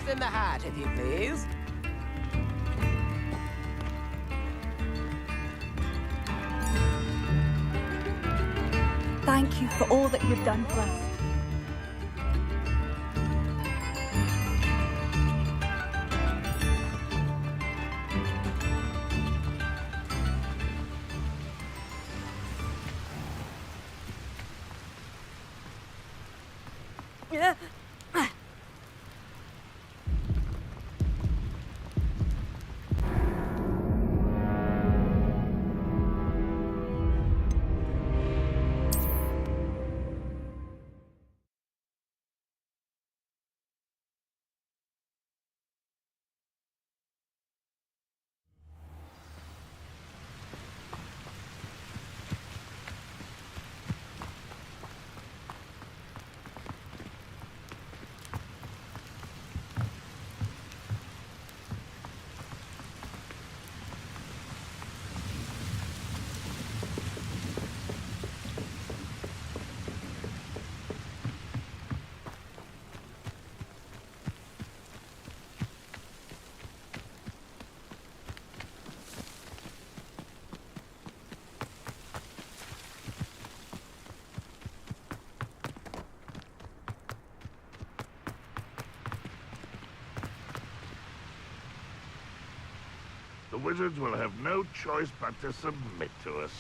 Toss in the hat, if you please. Thank you for all that you've done for us. The wizards will have no choice but to submit to us.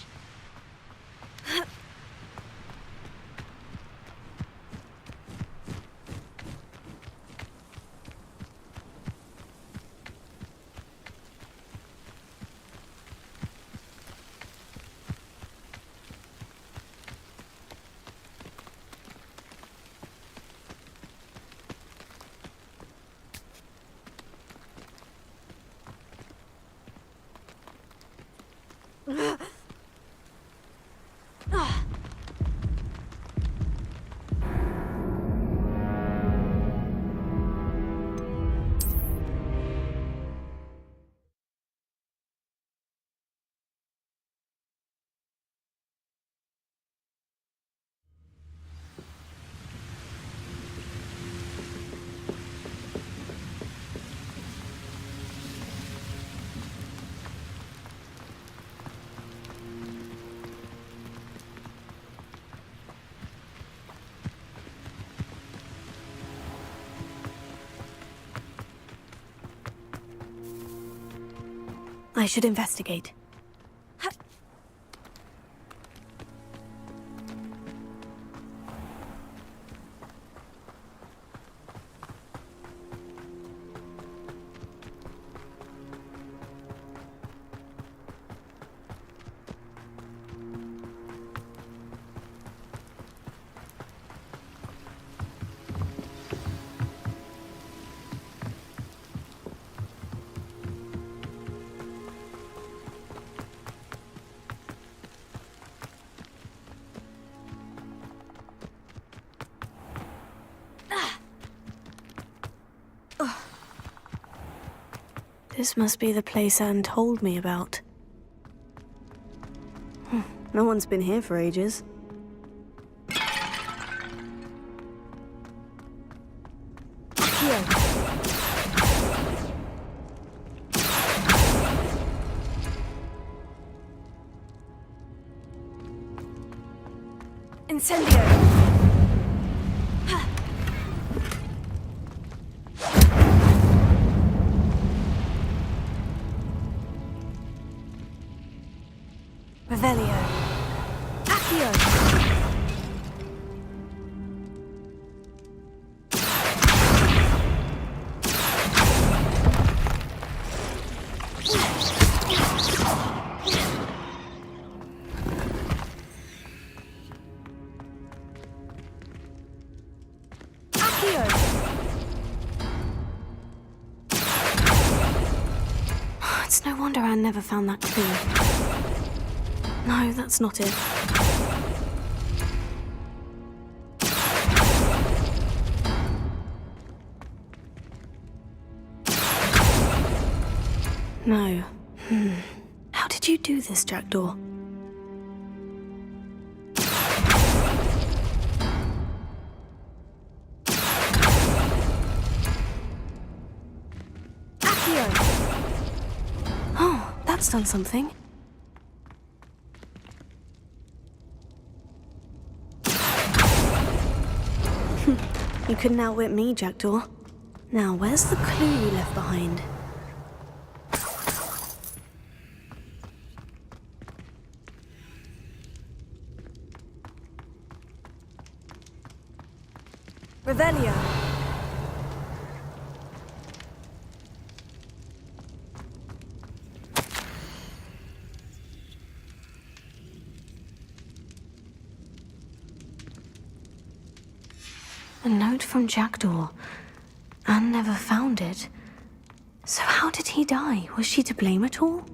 I should investigate. This must be the place Anne told me about. No one's been here for ages. Here. Incendio! Revelio. Accio. Accio. It's no wonder Anne never found that clue. No, that's not it. No. How did you do this, Jackdaw? done something. You couldn't outwit me, Jackdaw. Now, where's the clue you left behind? Revelio. A note from Jackdaw. Anne never found it. So how did he die? Was she to blame at all?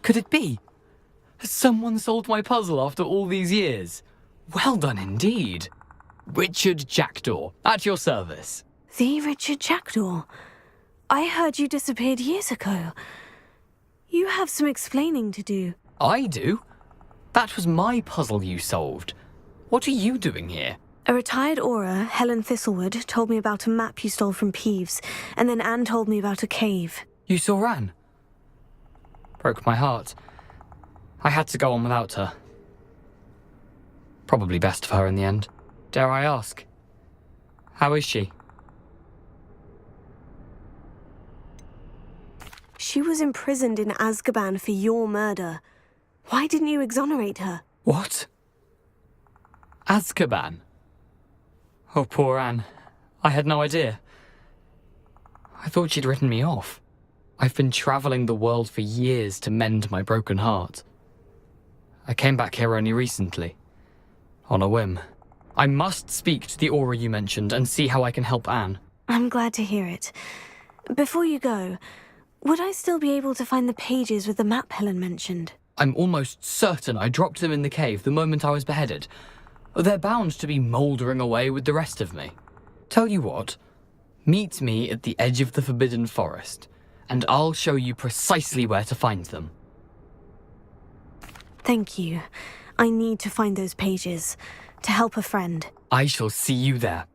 Could it be? Has someone solved my puzzle after all these years? Well done indeed. Richard Jackdaw, at your service. The Richard Jackdaw? I heard you disappeared years ago. You have some explaining to do. I do? That was my puzzle you solved. What are you doing here? A retired Aura, Helen Thistlewood, told me about a map you stole from Peeves, and then Anne told me about a cave. You saw Anne? Broke my heart. I had to go on without her. Probably best for her in the end. Dare I ask? How is she? She was imprisoned in Azkaban for your murder. Why didn't you exonerate her? What? Azkaban? Oh, poor Anne. I had no idea. I thought she'd written me off. I've been travelling the world for years to mend my broken heart. I came back here only recently. On a whim. I must speak to the Aura you mentioned and see how I can help Anne. I'm glad to hear it. Before you go, would I still be able to find the pages with the map Helen mentioned? I'm almost certain I dropped them in the cave the moment I was beheaded. They're bound to be mouldering away with the rest of me. Tell you what, meet me at the edge of the Forbidden Forest, and I'll show you precisely where to find them. Thank you. I need to find those pages, to help a friend. I shall see you there.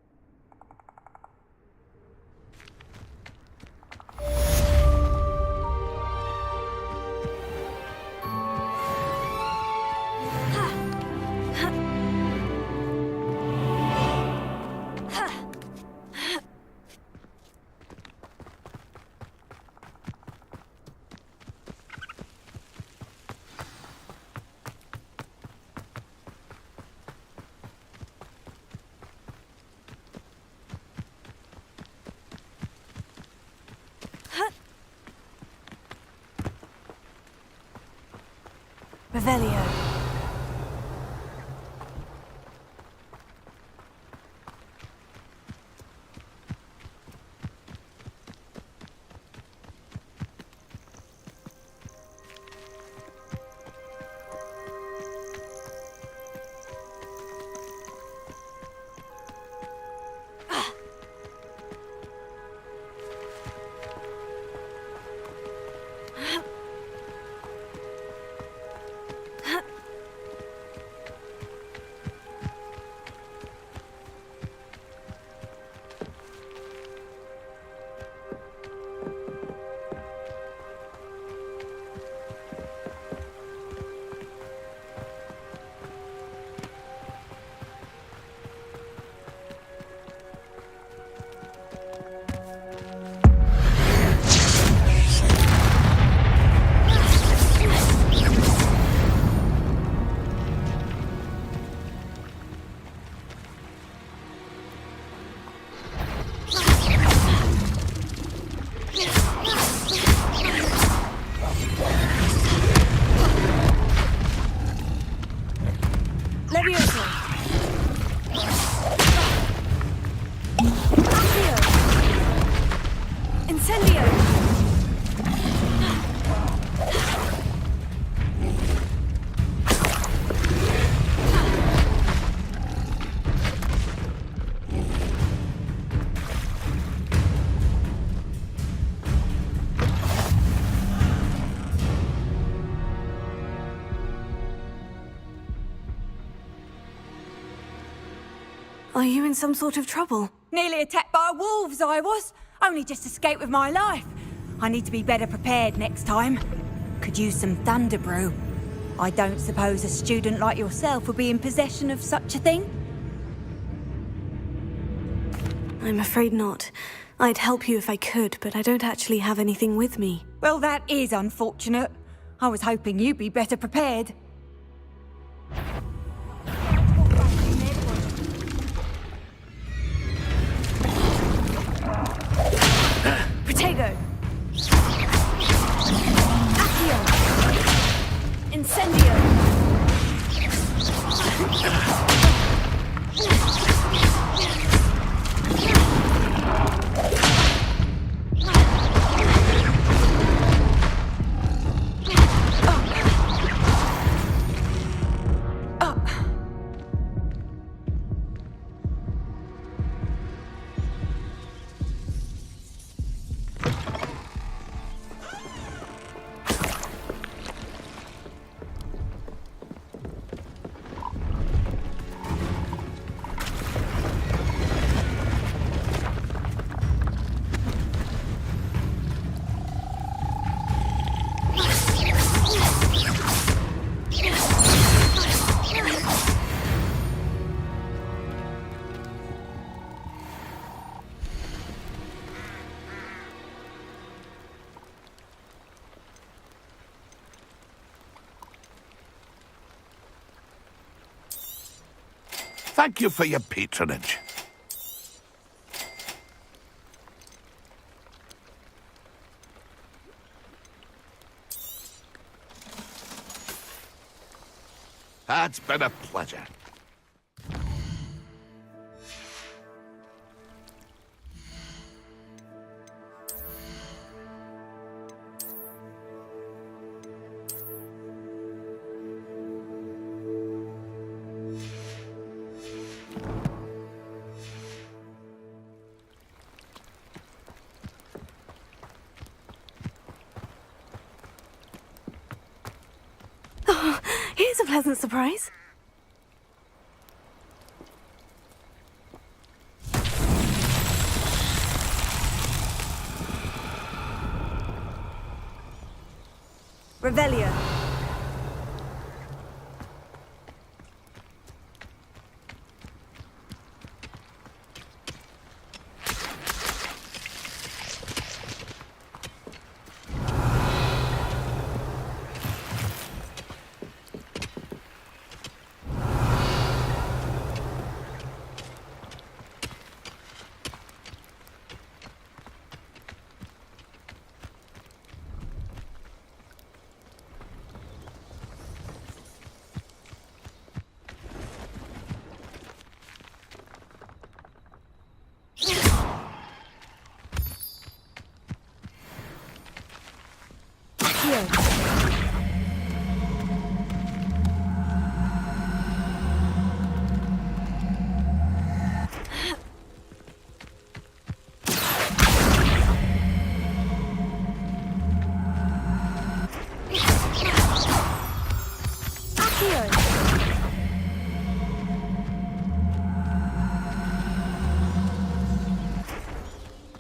Revelio. Are you in some sort of trouble? Nearly attacked by wolves, I was. Only just escaped with my life. I need to be better prepared next time. Could use some thunder brew. I don't suppose a student like yourself would be in possession of such a thing? I'm afraid not. I'd help you if I could, but I don't actually have anything with me. Well, that is unfortunate. I was hoping you'd be better prepared. Protego! Accio! Incendio! Thank you for your patronage. It's been a pleasure. Here's a pleasant surprise. Revelio.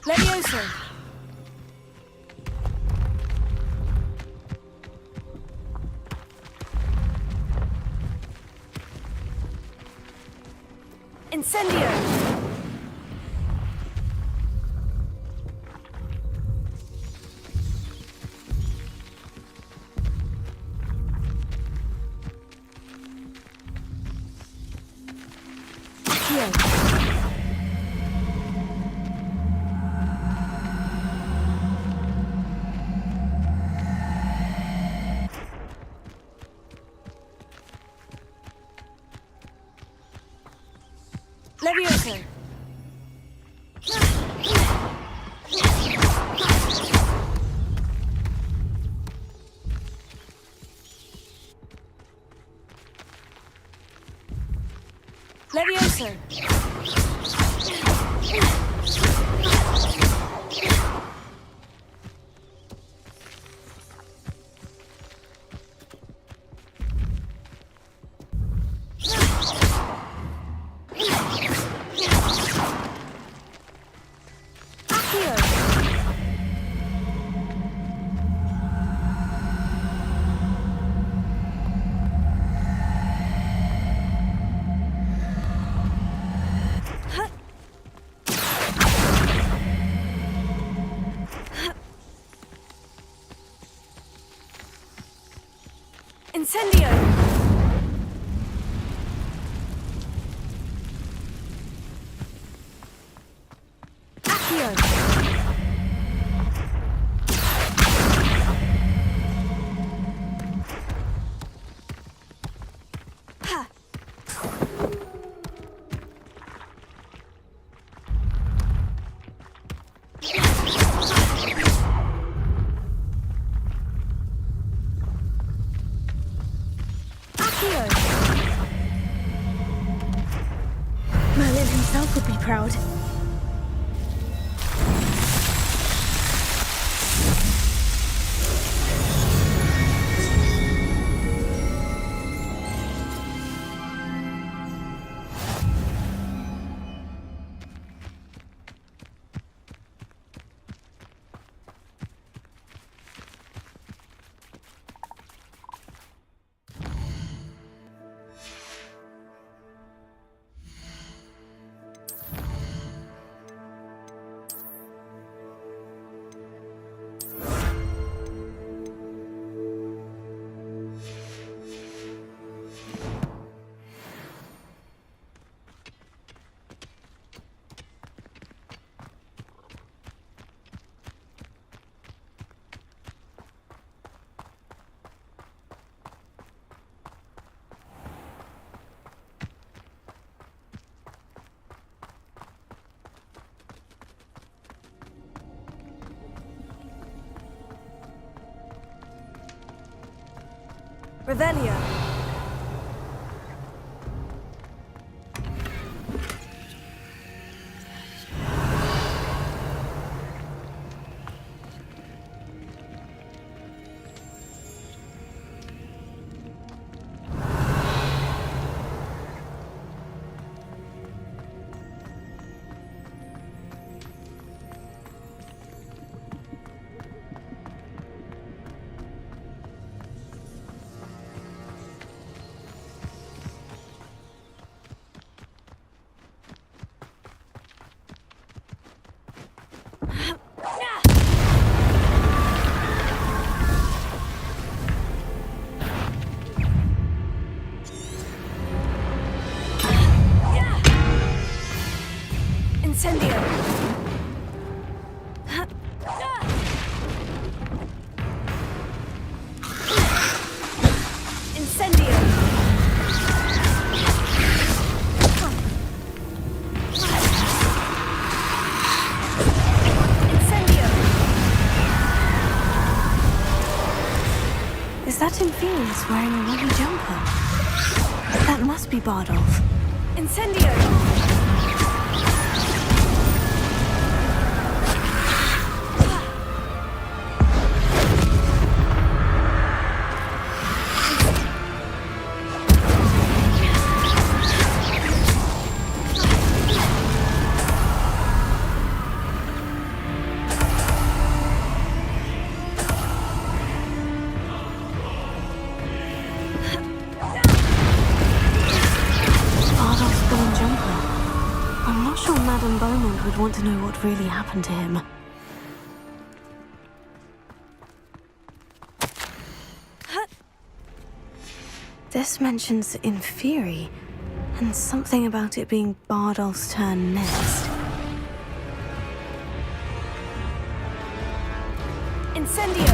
Levioso. Incendio. Levioso. Levioso. Merlin himself would be proud. Revelio. Incendio! Incendio! Incendio! Is that Inferius wearing a wooden jumper? That must be Bardolph. Incendio! Would want to know what really happened to him. This mentions Inferi, and something about it being Bardolph's turn next. Incendio!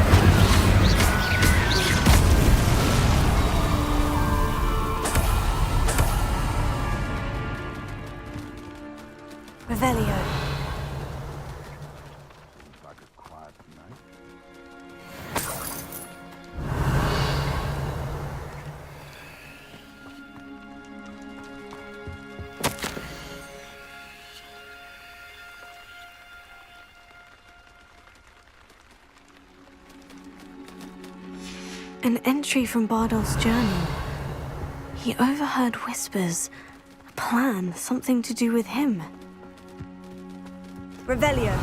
Revelio. Like a quiet night. An entry from Bardolph's journal. He overheard whispers. A plan, something to do with him. Revelio.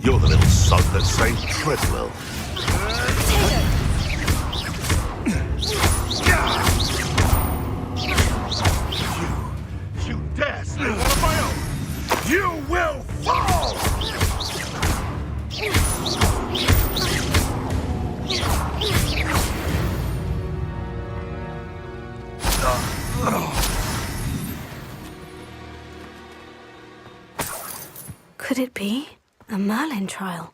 You're the little sod that saved Treadwell. You dare slay one of my own! You will fall! Could it be a Merlin trial?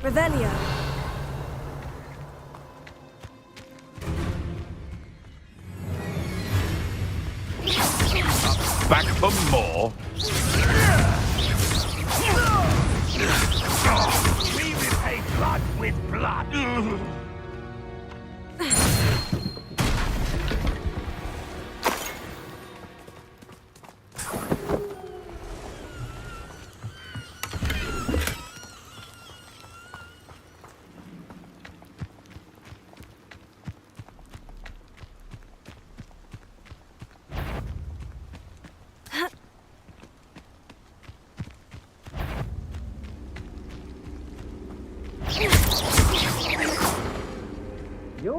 Revelio. Back for more? We repay blood with blood.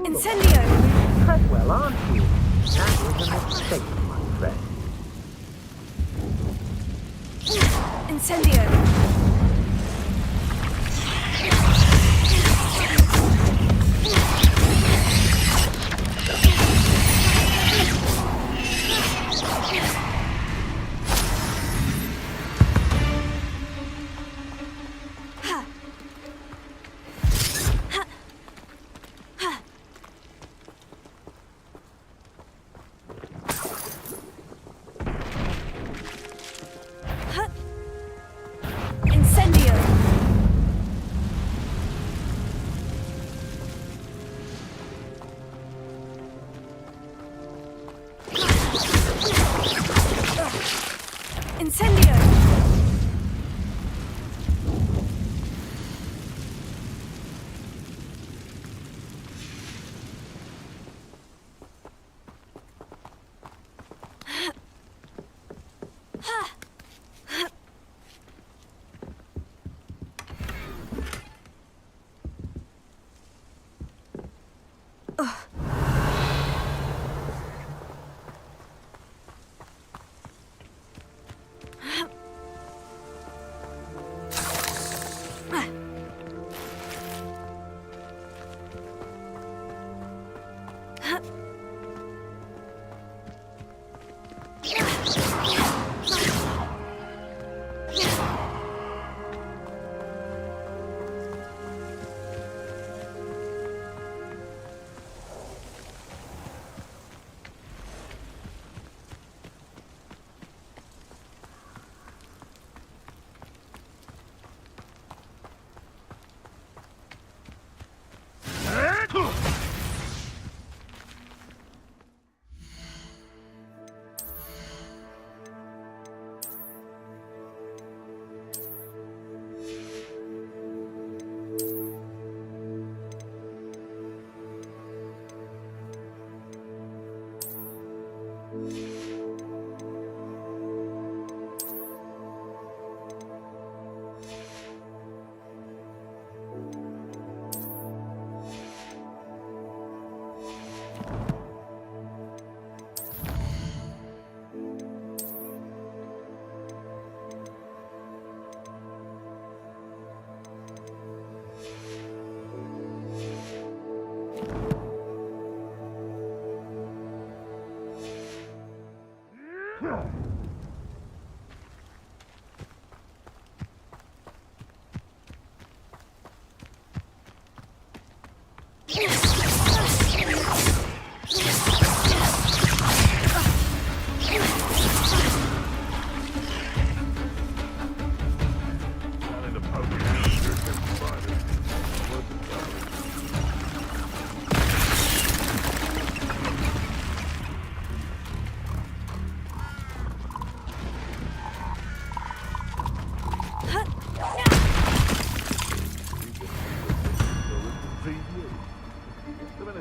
Incendio! Well, aren't you? That was a mistake, my friend. Incendio! Incendio! Incendio!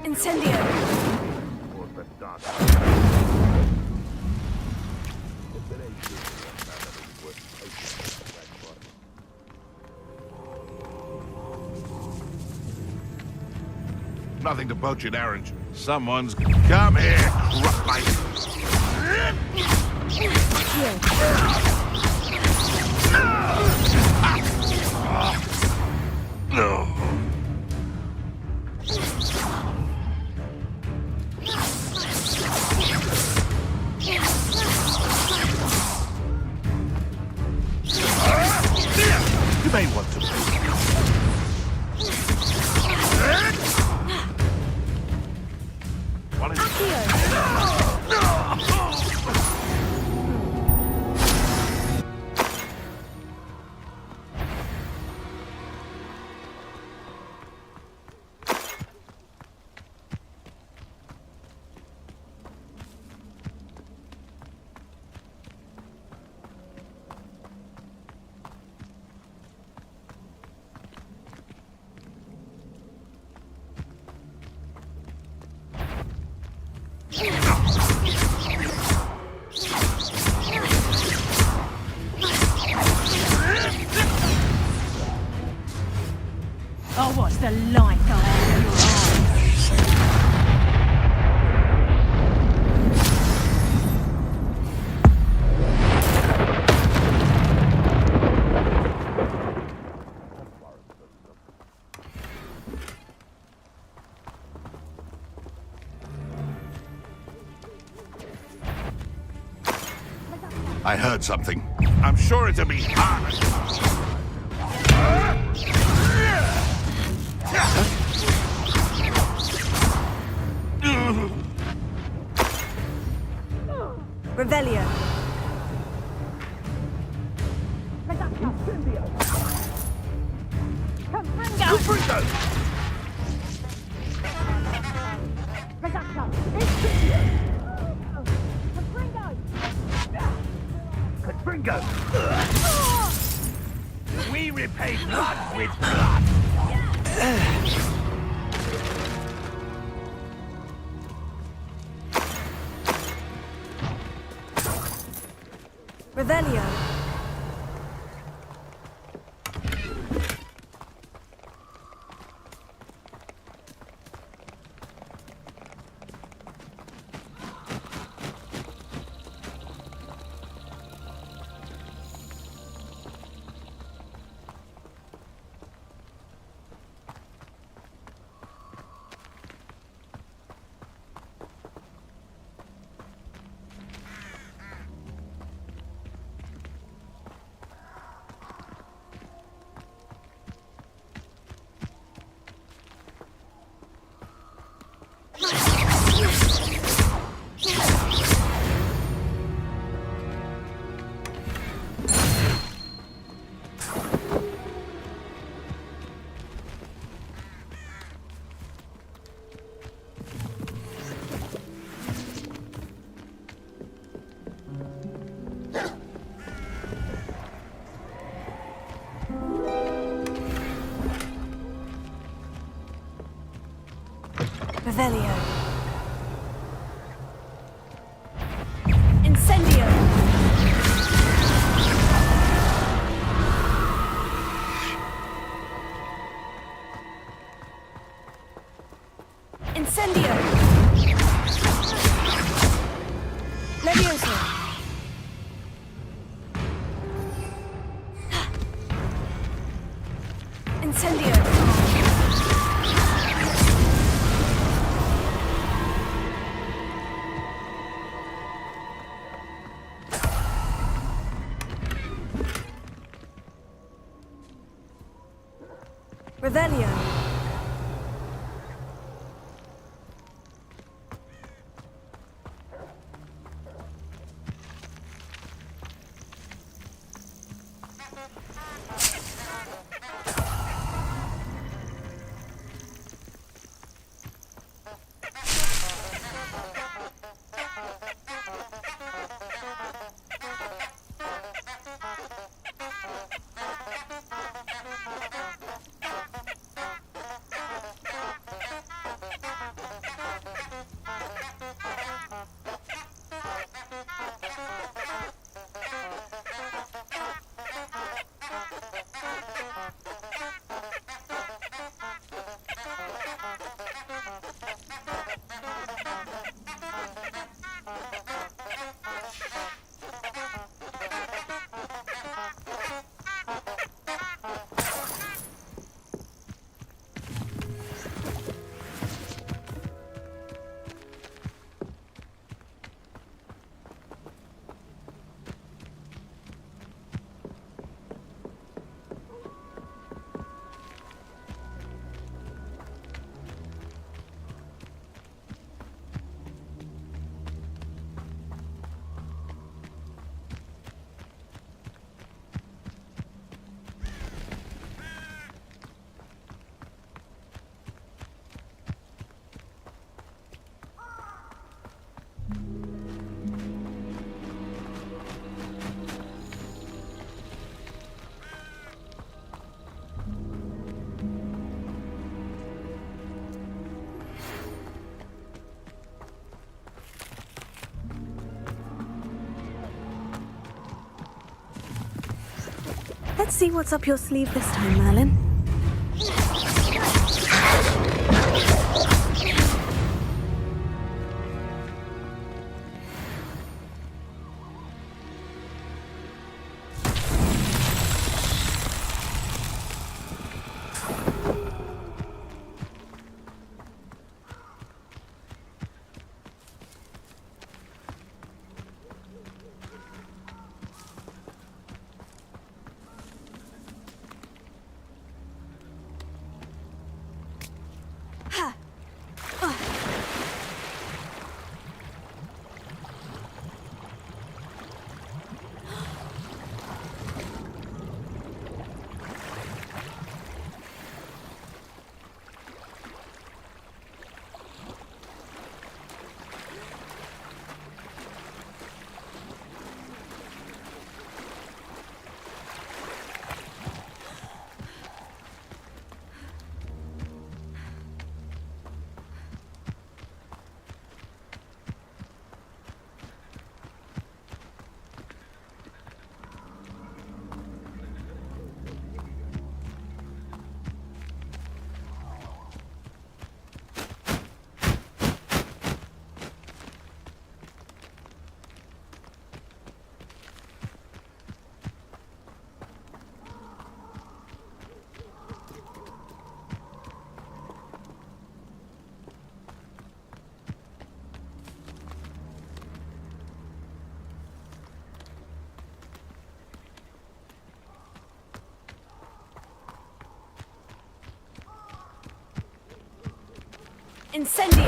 Incendio! Nothing to poach in orange. Someone's come here, No. You may want to. I heard something. I'm sure it'll be hard. Revelio. Confringo! We repay blood with blood. Revelio. Revelio. Incendio. Incendio. Levioso. Incendio. Revelio. Let's see what's up your sleeve this time, Merlin. Incendio!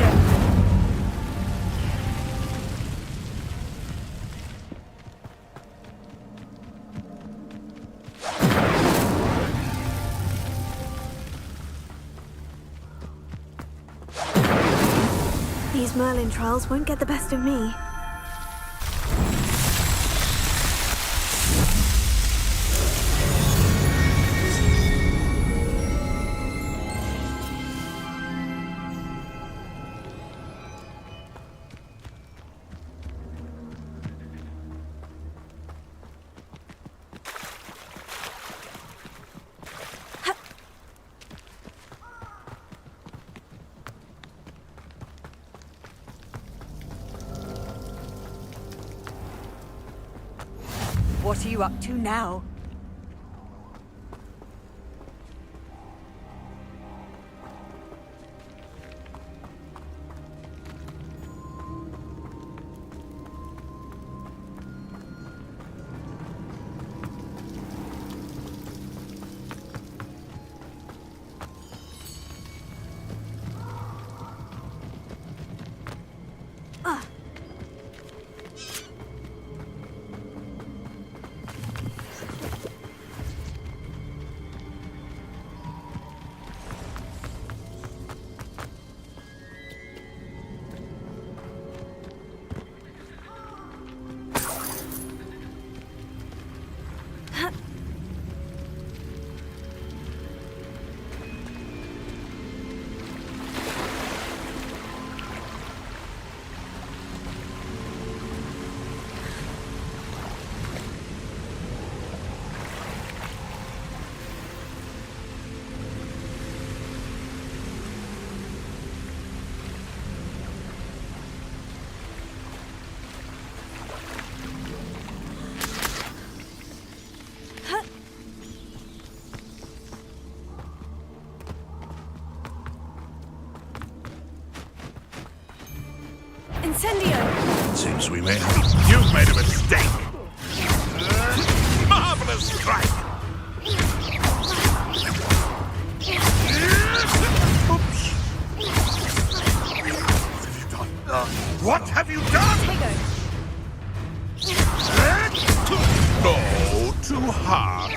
These Merlin trials won't get the best of me. What are you up to now? Incendio! Seems we may have... You've made a mistake! Marvelous strike! Oops! What have you done? No, too hard.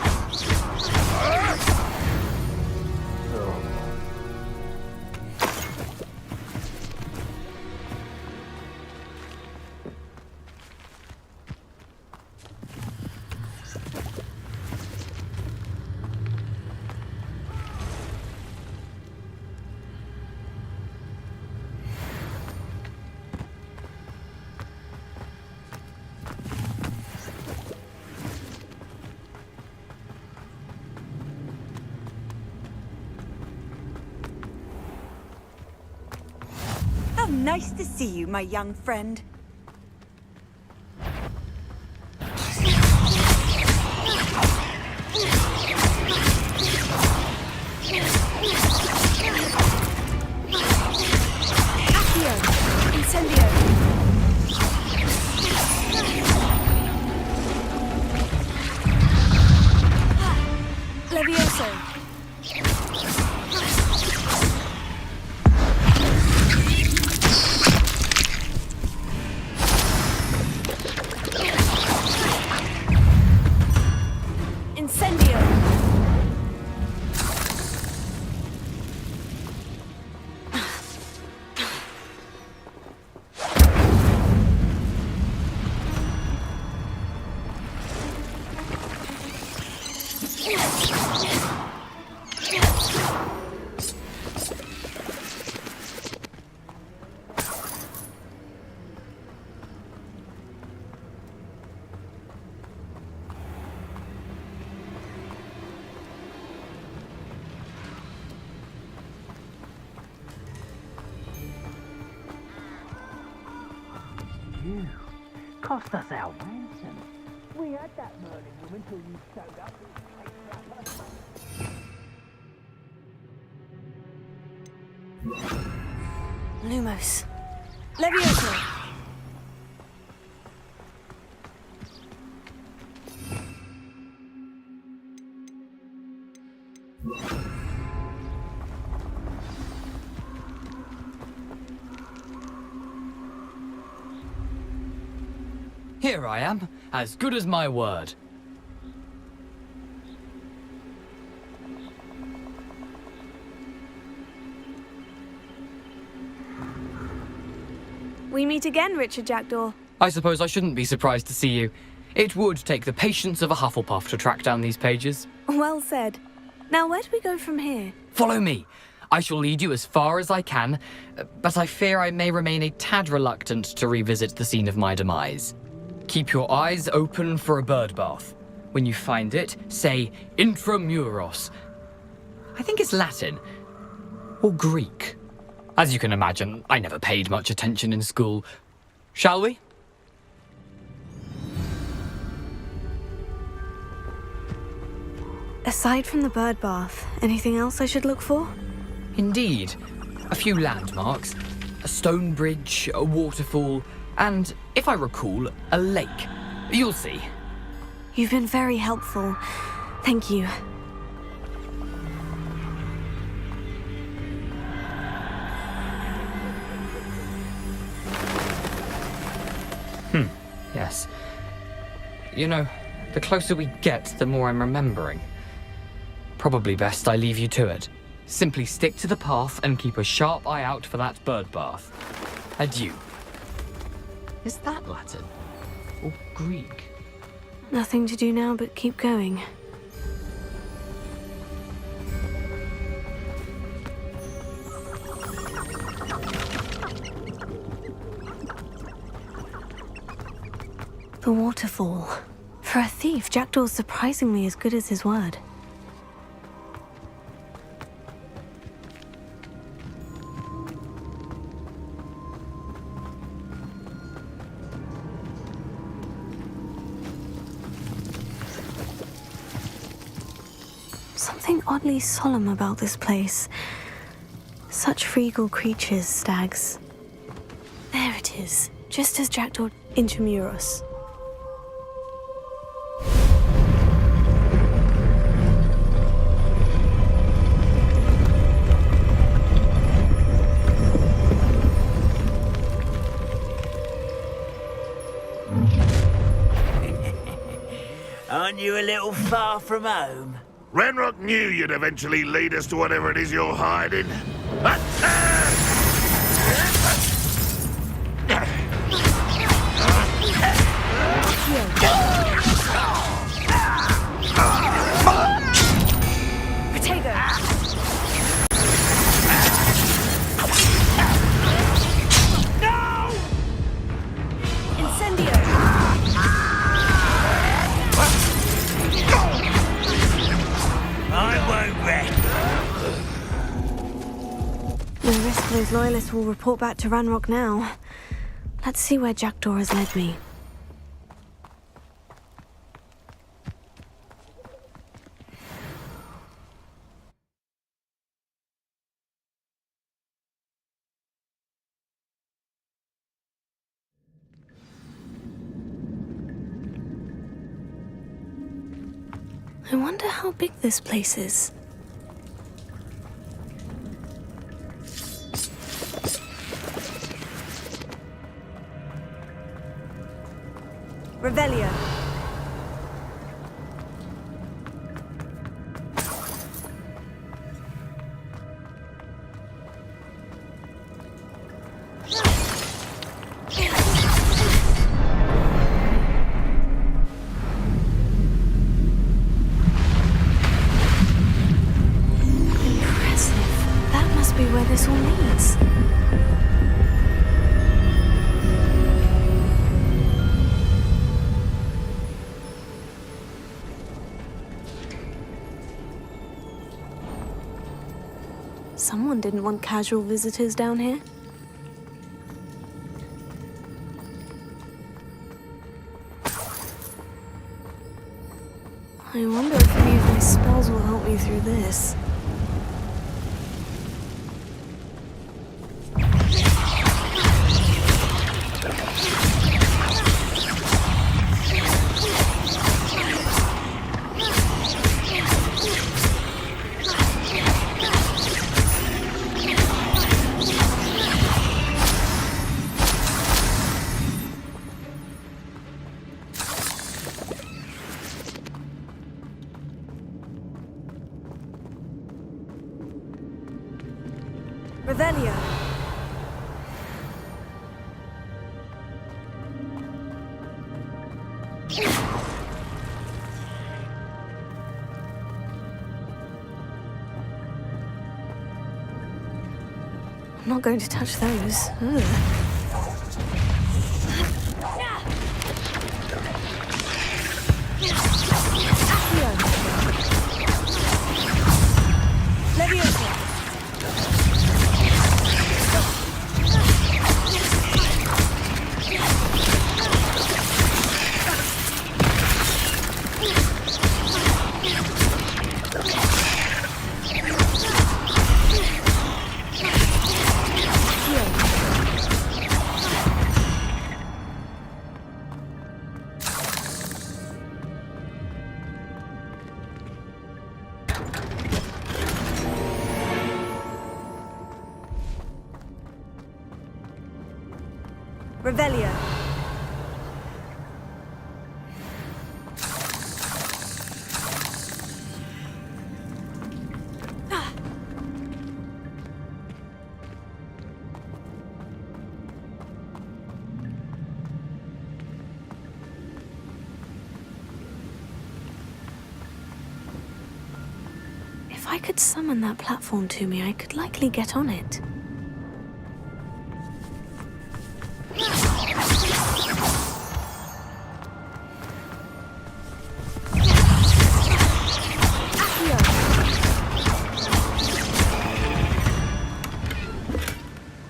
Nice to see you, my young friend. Accio! Incendio! Levioso! You cost us our ransom. We had that Merlin woman till you showed up. Lumos. Levioso! Here I am, as good as my word. We meet again, Richard Jackdaw. I suppose I shouldn't be surprised to see you. It would take the patience of a Hufflepuff to track down these pages. Well said. Now, where do we go from here? Follow me. I shall lead you as far as I can, but I fear I may remain a tad reluctant to revisit the scene of my demise. Keep your eyes open for a bird bath. When you find it, say intramuros. I think it's Latin. Or Greek. As you can imagine, I never paid much attention in school. Shall we? Aside from the bird bath, anything else I should look for? Indeed. A few landmarks, a stone bridge, a waterfall, and, if I recall, a lake. You'll see. You've been very helpful. Thank you. Yes. You know, the closer we get, the more I'm remembering. Probably best I leave you to it. Simply stick to the path and keep a sharp eye out for that bird bath. Adieu. Is that Latin? Or Greek? Nothing to do now but keep going. The waterfall. For a thief, Jackdaw's surprisingly as good as his word. Something oddly solemn about this place. Such regal creatures, stags. There it is, just as Jackdaw intramuros. Aren't you a little far from home? Ranrock knew you'd eventually lead us to whatever it is you're hiding. Potato! No! Incendio! I won't rest. No risk those loyalists will report back to Ranrock now. Let's see where Jackdaw has led me. I wonder how big this place is. Revelio. Where this all leads. Someone didn't want casual visitors down here. I wonder if any of my spells will help me through this. Revelio. I'm not going to touch those. Ugh. Revelio. If I could summon that platform to me, I could likely get on it.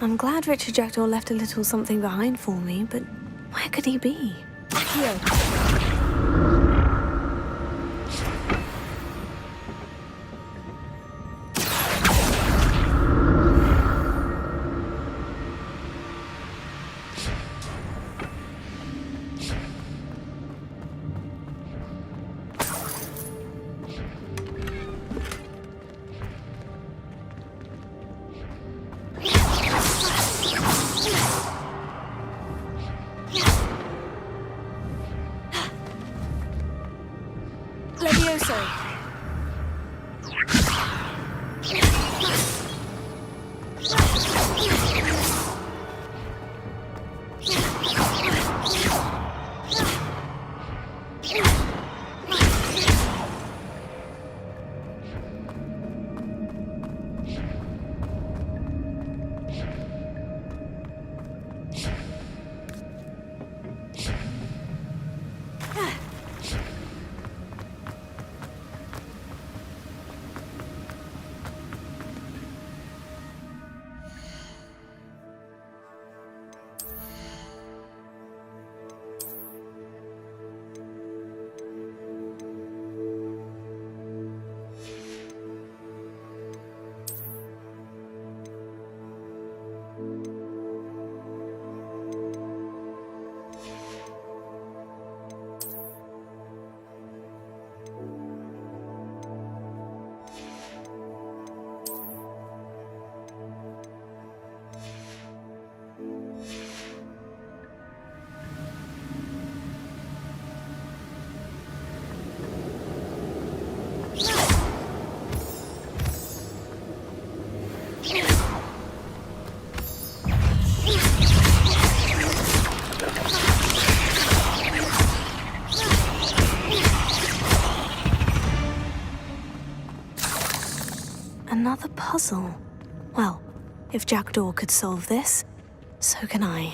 I'm glad Richard Jackdaw left a little something behind for me, but where could he be? Another puzzle. Well, if Jackdaw could solve this, so can I.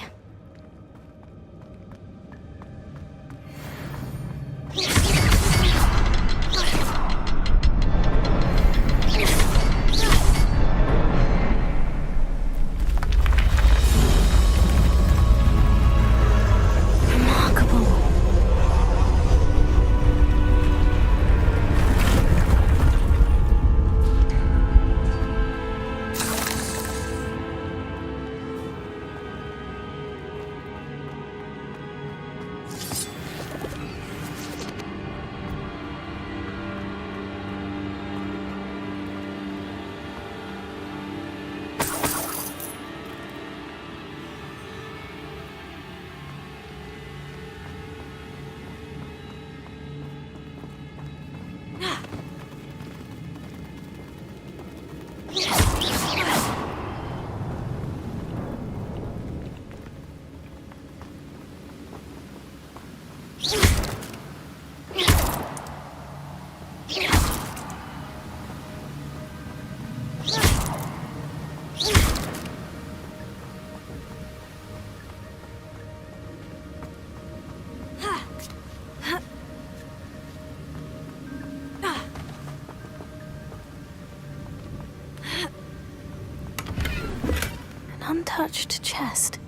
Untouched chest.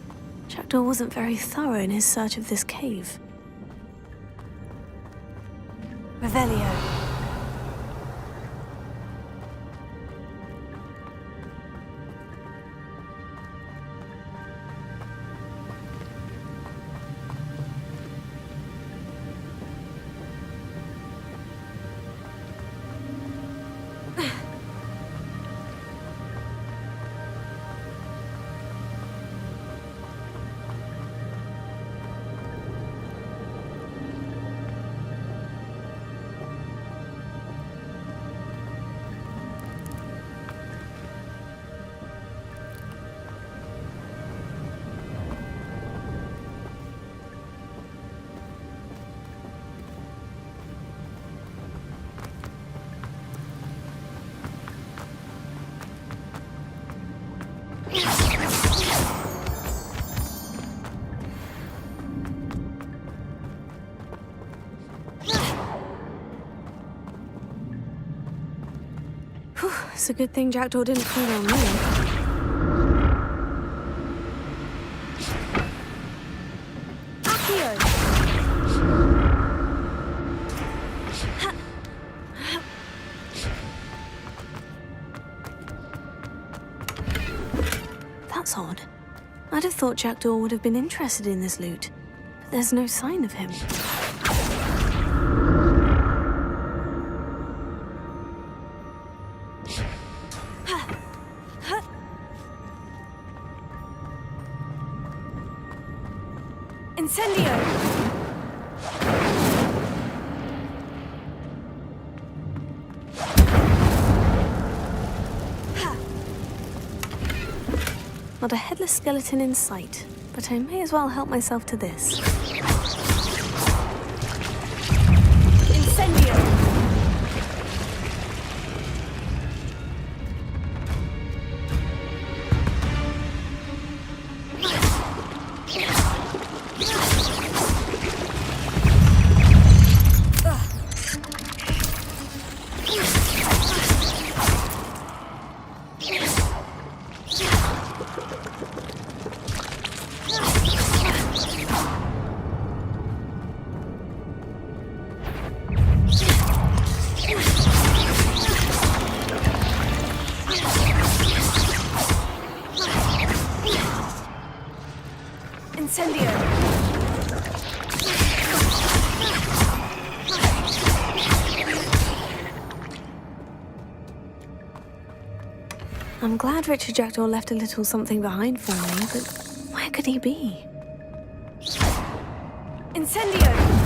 Jackdaw wasn't very thorough in his search of this cave. Revelio. It's a good thing Jackdaw didn't feed on me. That's odd. I'd have thought Jackdaw would have been interested in this loot, but there's no sign of him. Incendio! Not a headless skeleton in sight, but I may as well help myself to this. Incendio! Incendio! I'm glad Richard Jackdaw left a little something behind for me, but where could he be? Incendio!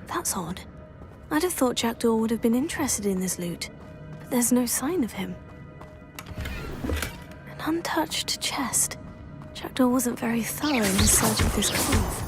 That's odd. I'd have thought Jackdaw would have been interested in this loot, but there's no sign of him. An untouched chest. Jackdaw wasn't very thorough in his search of this cave.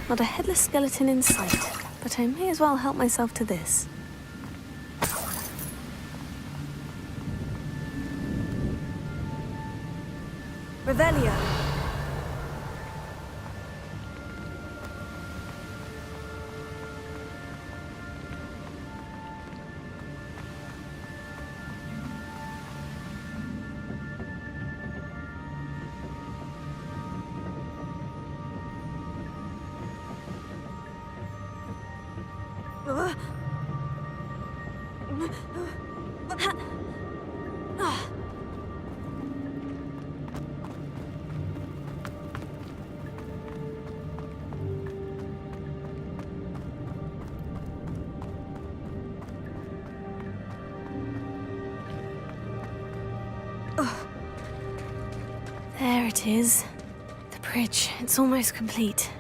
Not a headless skeleton in sight, but I may as well help myself to this. Revelio. There it is. The bridge. It's almost complete.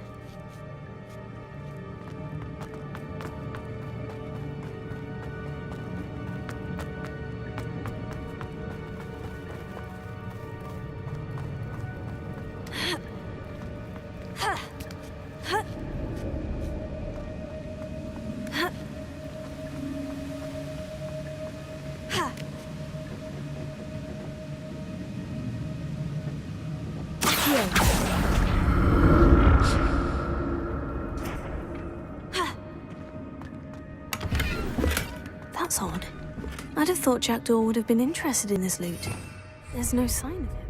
That's odd. I'd have thought Jackdaw would have been interested in this loot. There's no sign of him.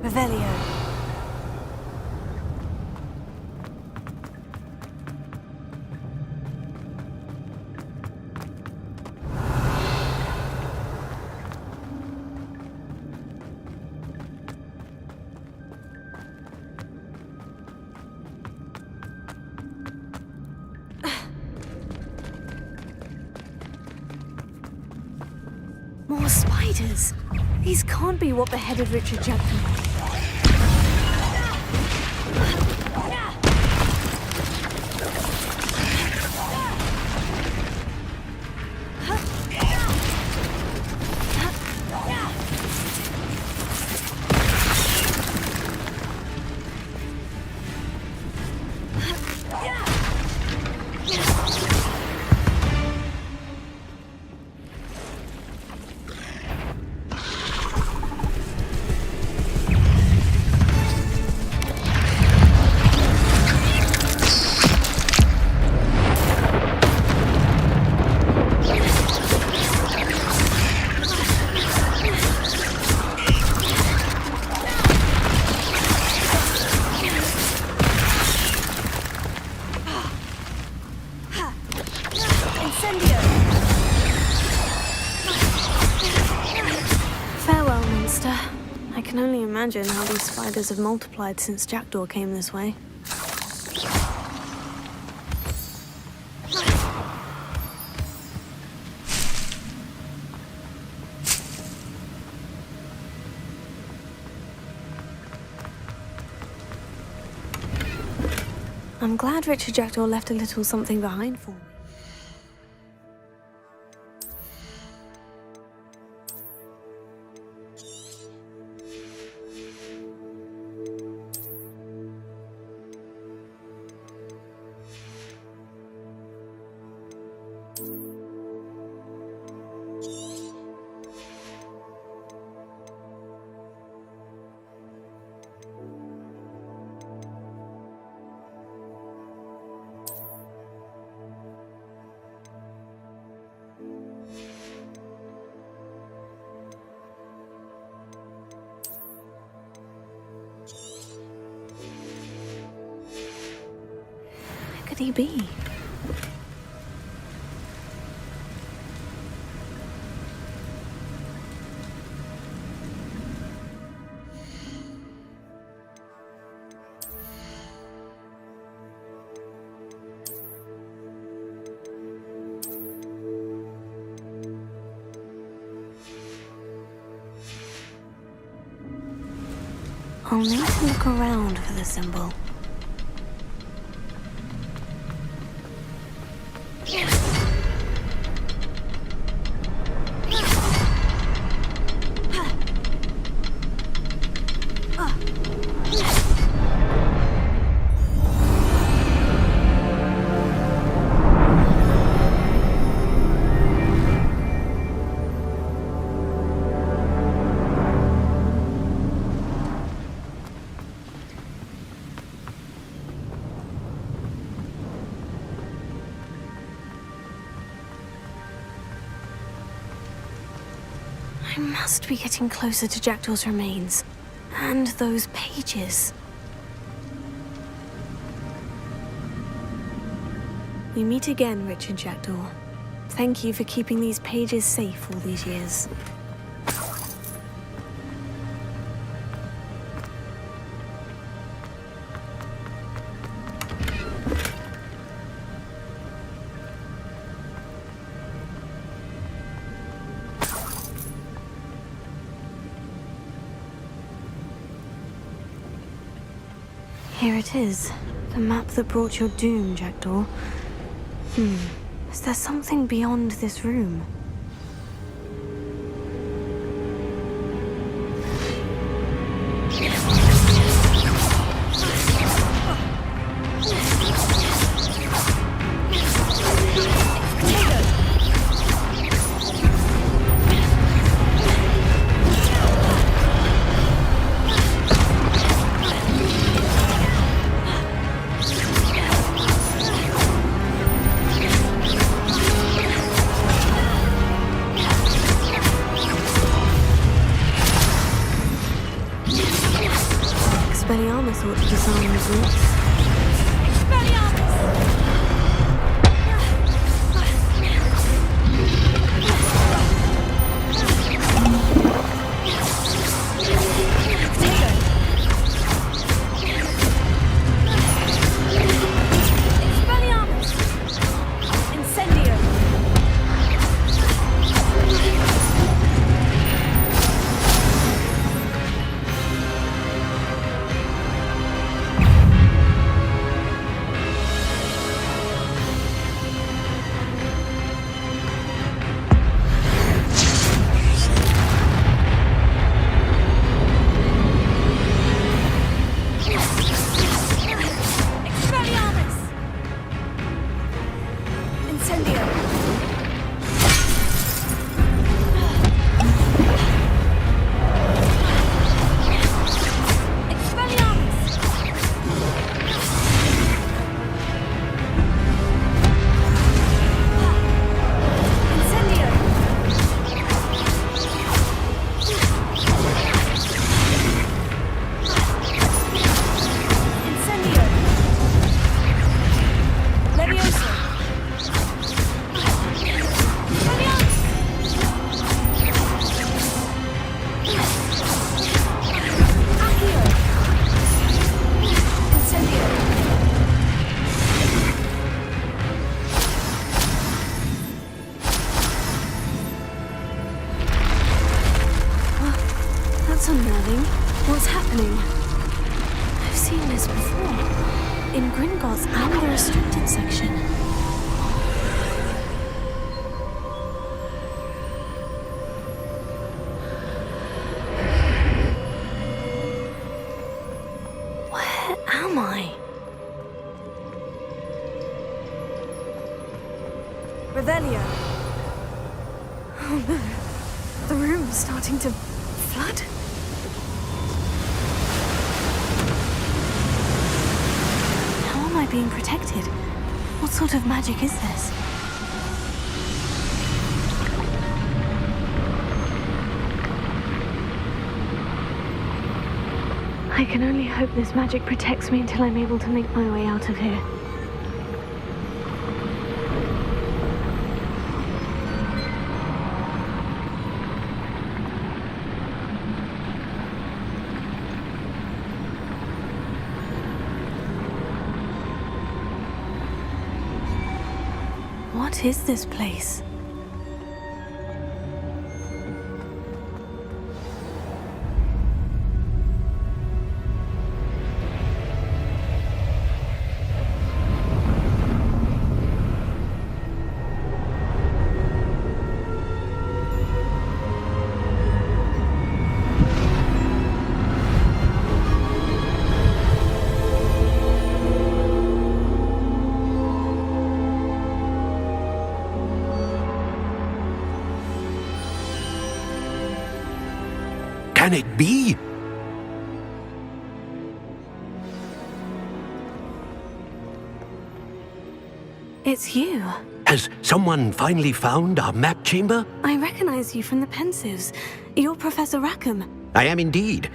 Revelio. More spiders. These can't be what beheaded Richard Jackson. I can only imagine how these spiders have multiplied since Jackdaw came this way. I'm glad Richard Jackdaw left a little something behind for me. Where could he be? I'll need to look around for the symbol. I must be getting closer to Jackdaw's remains. And those pages. We meet again, Richard Jackdaw. Thank you for keeping these pages safe all these years. Here it is. The map that brought your doom, Jackdaw. Is there something beyond this room? Expelliarmus ought to disarm the brutes. happening? I've seen this before. In Gringotts and the restricted section. Where am I? Revelio. Oh no. The room's starting to flood. How am I being protected? What sort of magic is this? I can only hope this magic protects me until I'm able to make my way out of here. What is this place? Can it be? It's you. Has someone finally found our map chamber? I recognize you from the Pensives. You're Professor Rackham. I am indeed.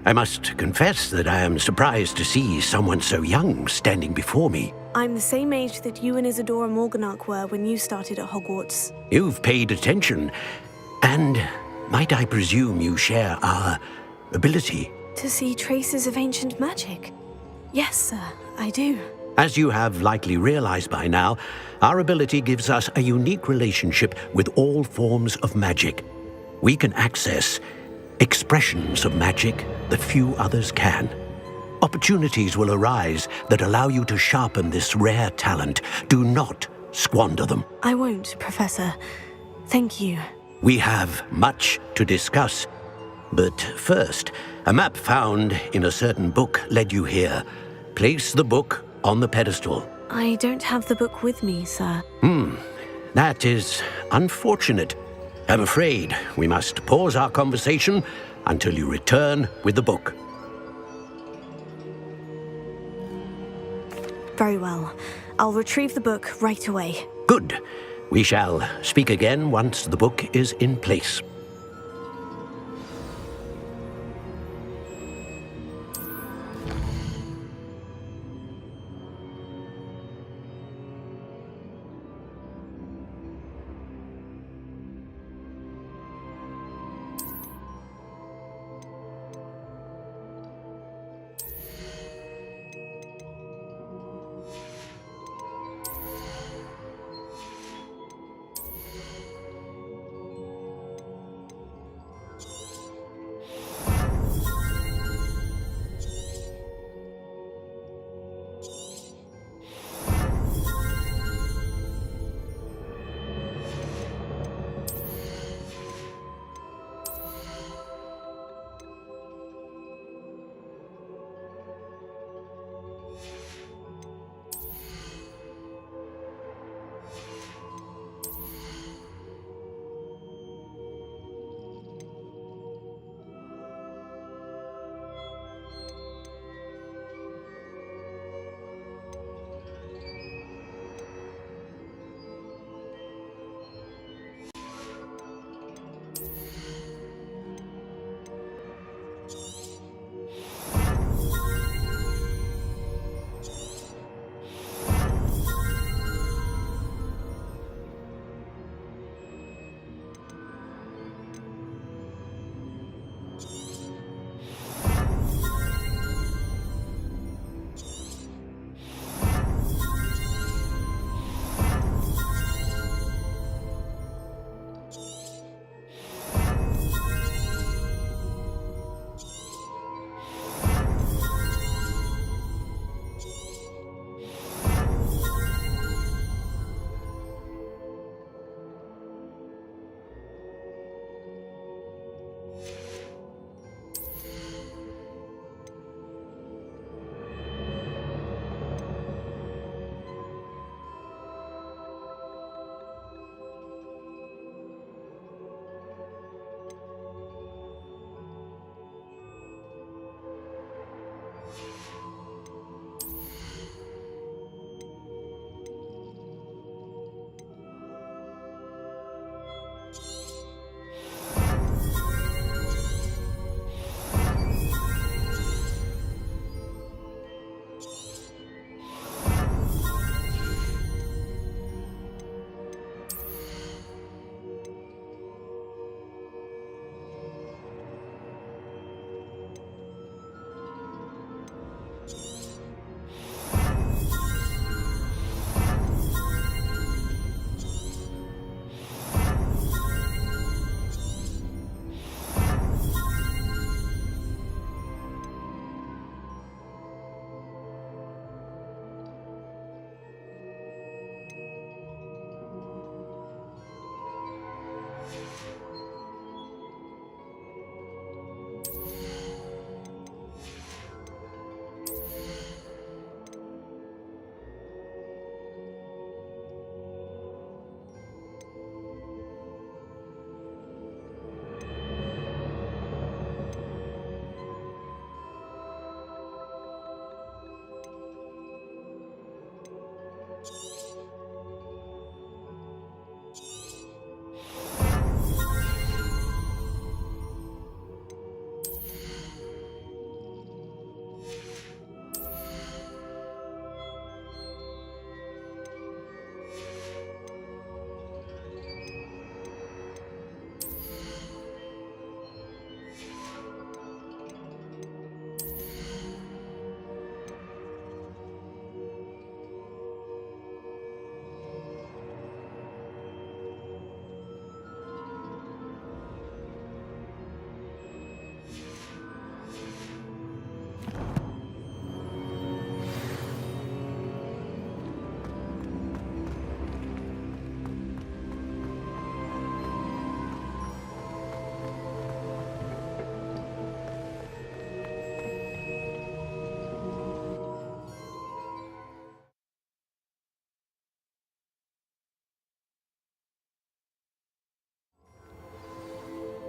I must confess that I am surprised to see someone so young standing before me. I'm the same age that you and Isadora Morganach were when you started at Hogwarts. You've paid attention, and might I presume you share our ability? To see traces of ancient magic? Yes, sir, I do. As you have likely realized by now, our ability gives us a unique relationship with all forms of magic. We can access expressions of magic that few others can. Opportunities will arise that allow you to sharpen this rare talent. Do not squander them. I won't, Professor. Thank you. We have much to discuss. But first, a map found in a certain book led you here. Place the book on the pedestal. I don't have the book with me, sir. That is unfortunate. I'm afraid we must pause our conversation until you return with the book. Very well. I'll retrieve the book right away. Good. We shall speak again once the book is in place.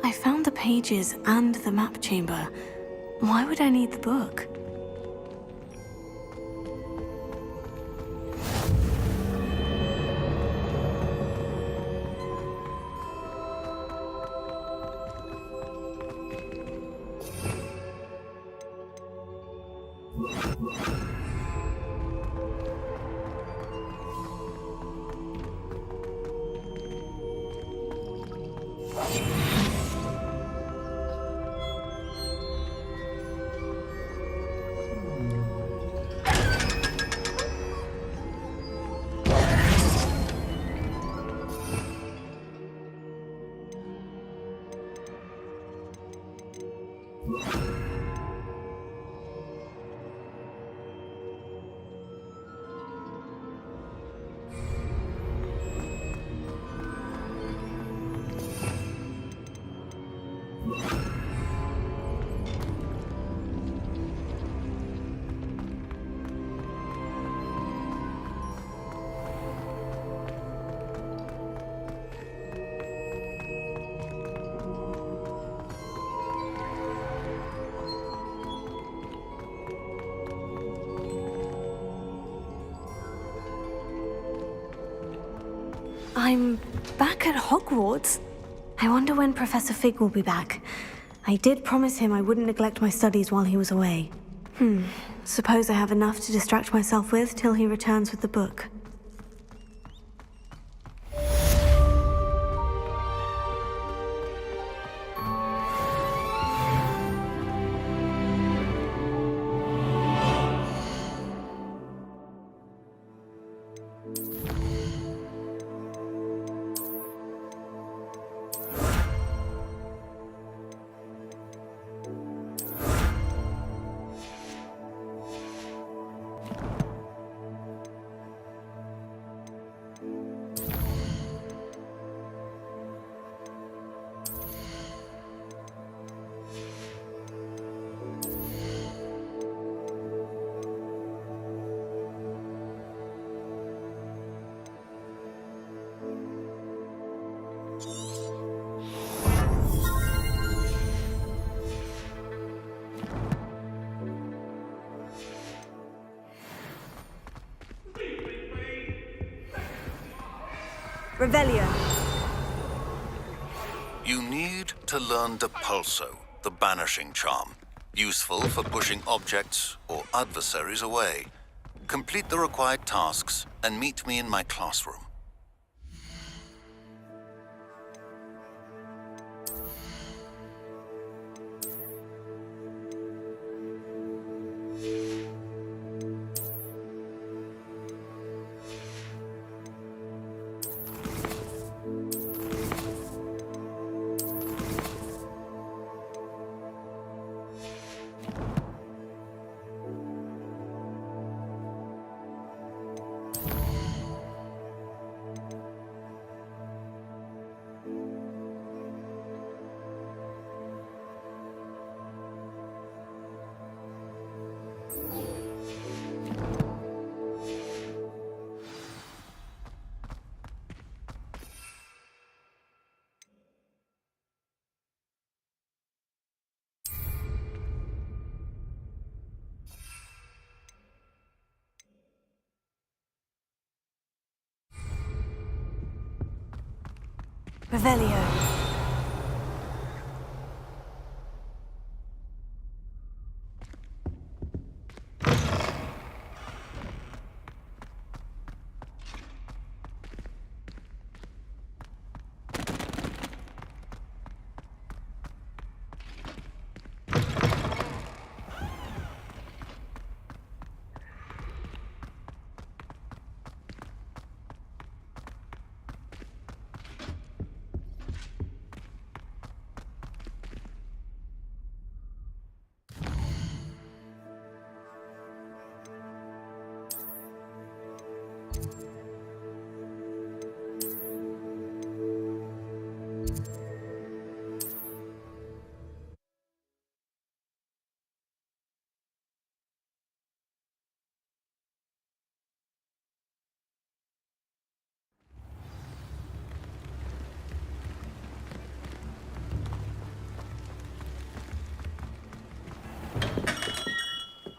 I found the pages and the map chamber. Why would I need the book? I'm back at Hogwarts. I wonder when Professor Fig will be back. I did promise him I wouldn't neglect my studies while he was away. Suppose I have enough to distract myself with till he returns with the book. Revelio. You need to learn Depulso, the banishing charm. Useful for pushing objects or adversaries away. Complete the required tasks and meet me in my classroom. Revelio.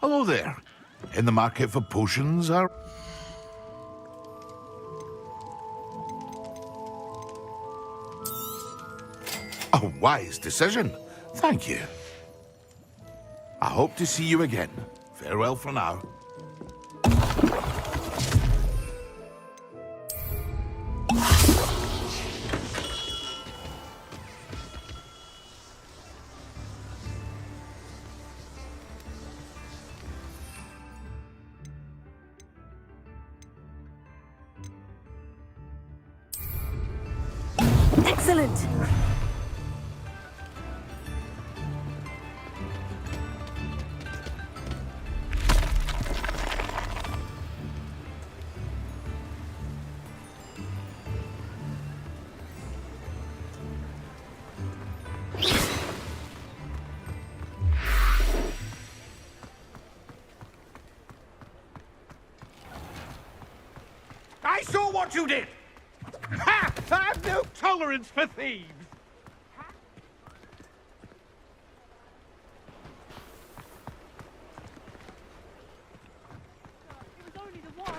Hello there. In the market for potions, are... A wise decision. Thank you. I hope to see you again. Farewell for now. Excellent! I saw what you did! Ha! I have no tolerance for thieves! It was only the one.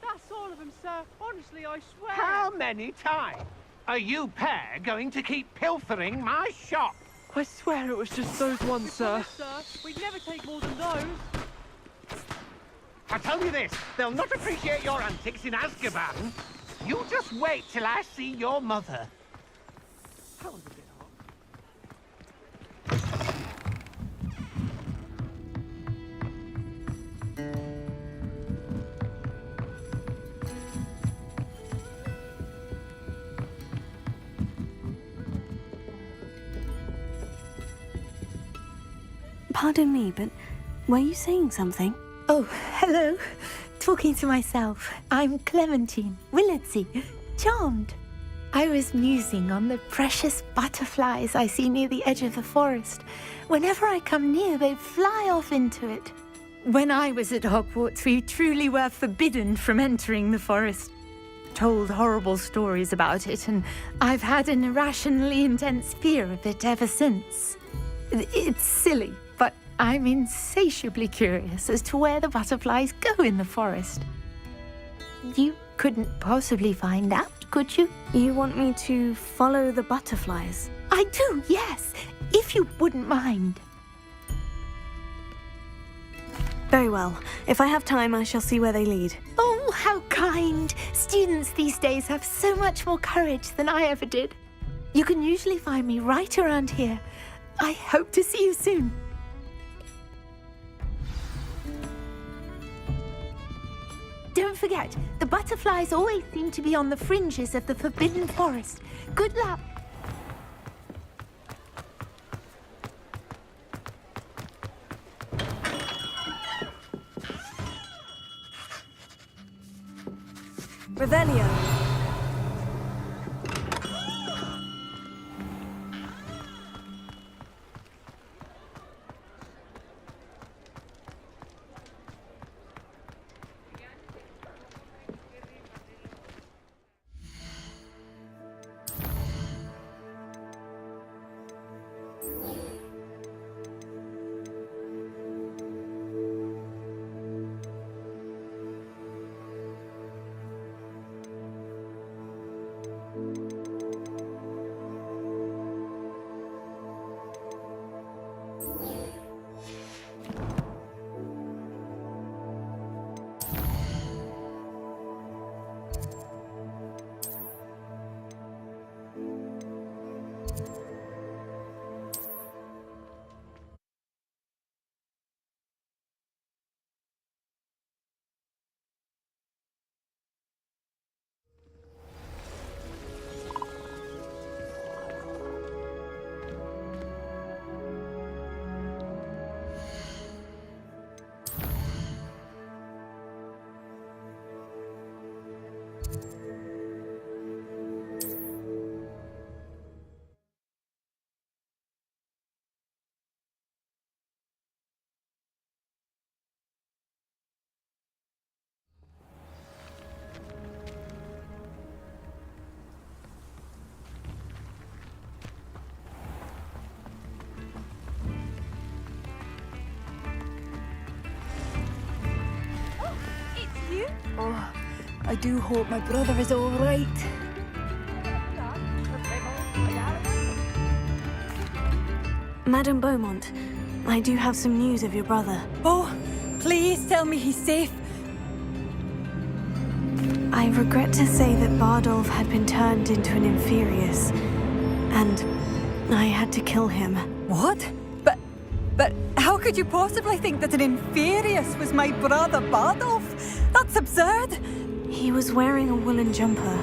That's all of them, sir. Honestly, I swear. How many times are you pair going to keep pilfering my shop? I swear it was just those ones, sir. Sir, we'd never take more than those. I tell you this, they'll not appreciate your antics in Azkaban. You just wait till I see your mother. That was a bit hot. Pardon me, but were you saying something? Oh, hello. Talking to myself. I'm Clementine Willardsey. Charmed. I was musing on the precious butterflies I see near the edge of the forest. Whenever I come near, they fly off into it. When I was at Hogwarts, we truly were forbidden from entering the forest. Told horrible stories about it, and I've had an irrationally intense fear of it ever since. It's silly, but I'm insatiably curious as to where the butterflies go in the forest. You couldn't possibly find out, could you? You want me to follow the butterflies? I do, yes, if you wouldn't mind. Very well. If I have time, I shall see where they lead. Oh, how kind! Students these days have so much more courage than I ever did. You can usually find me right around here. I hope to see you soon. Don't forget, the butterflies always seem to be on the fringes of the Forbidden Forest. Good luck. Revelio. do hope my brother is all right. Madame Beaumont, I do have some news of your brother. Oh, please tell me he's safe. I regret to say that Bardolph had been turned into an Inferius, and I had to kill him. What? But how could you possibly think that an Inferius was my brother Bardolph? That's absurd. He was wearing a woolen jumper,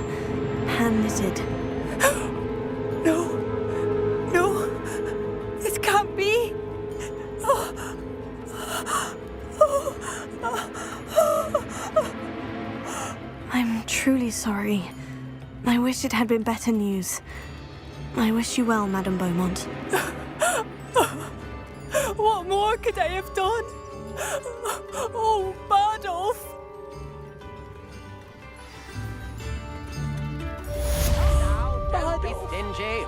hand-knitted. No. No. This can't be. I'm truly sorry. I wish it had been better news. I wish you well, Madame Beaumont. What more could I have done? Oh, Bardolph! Don't be stingy.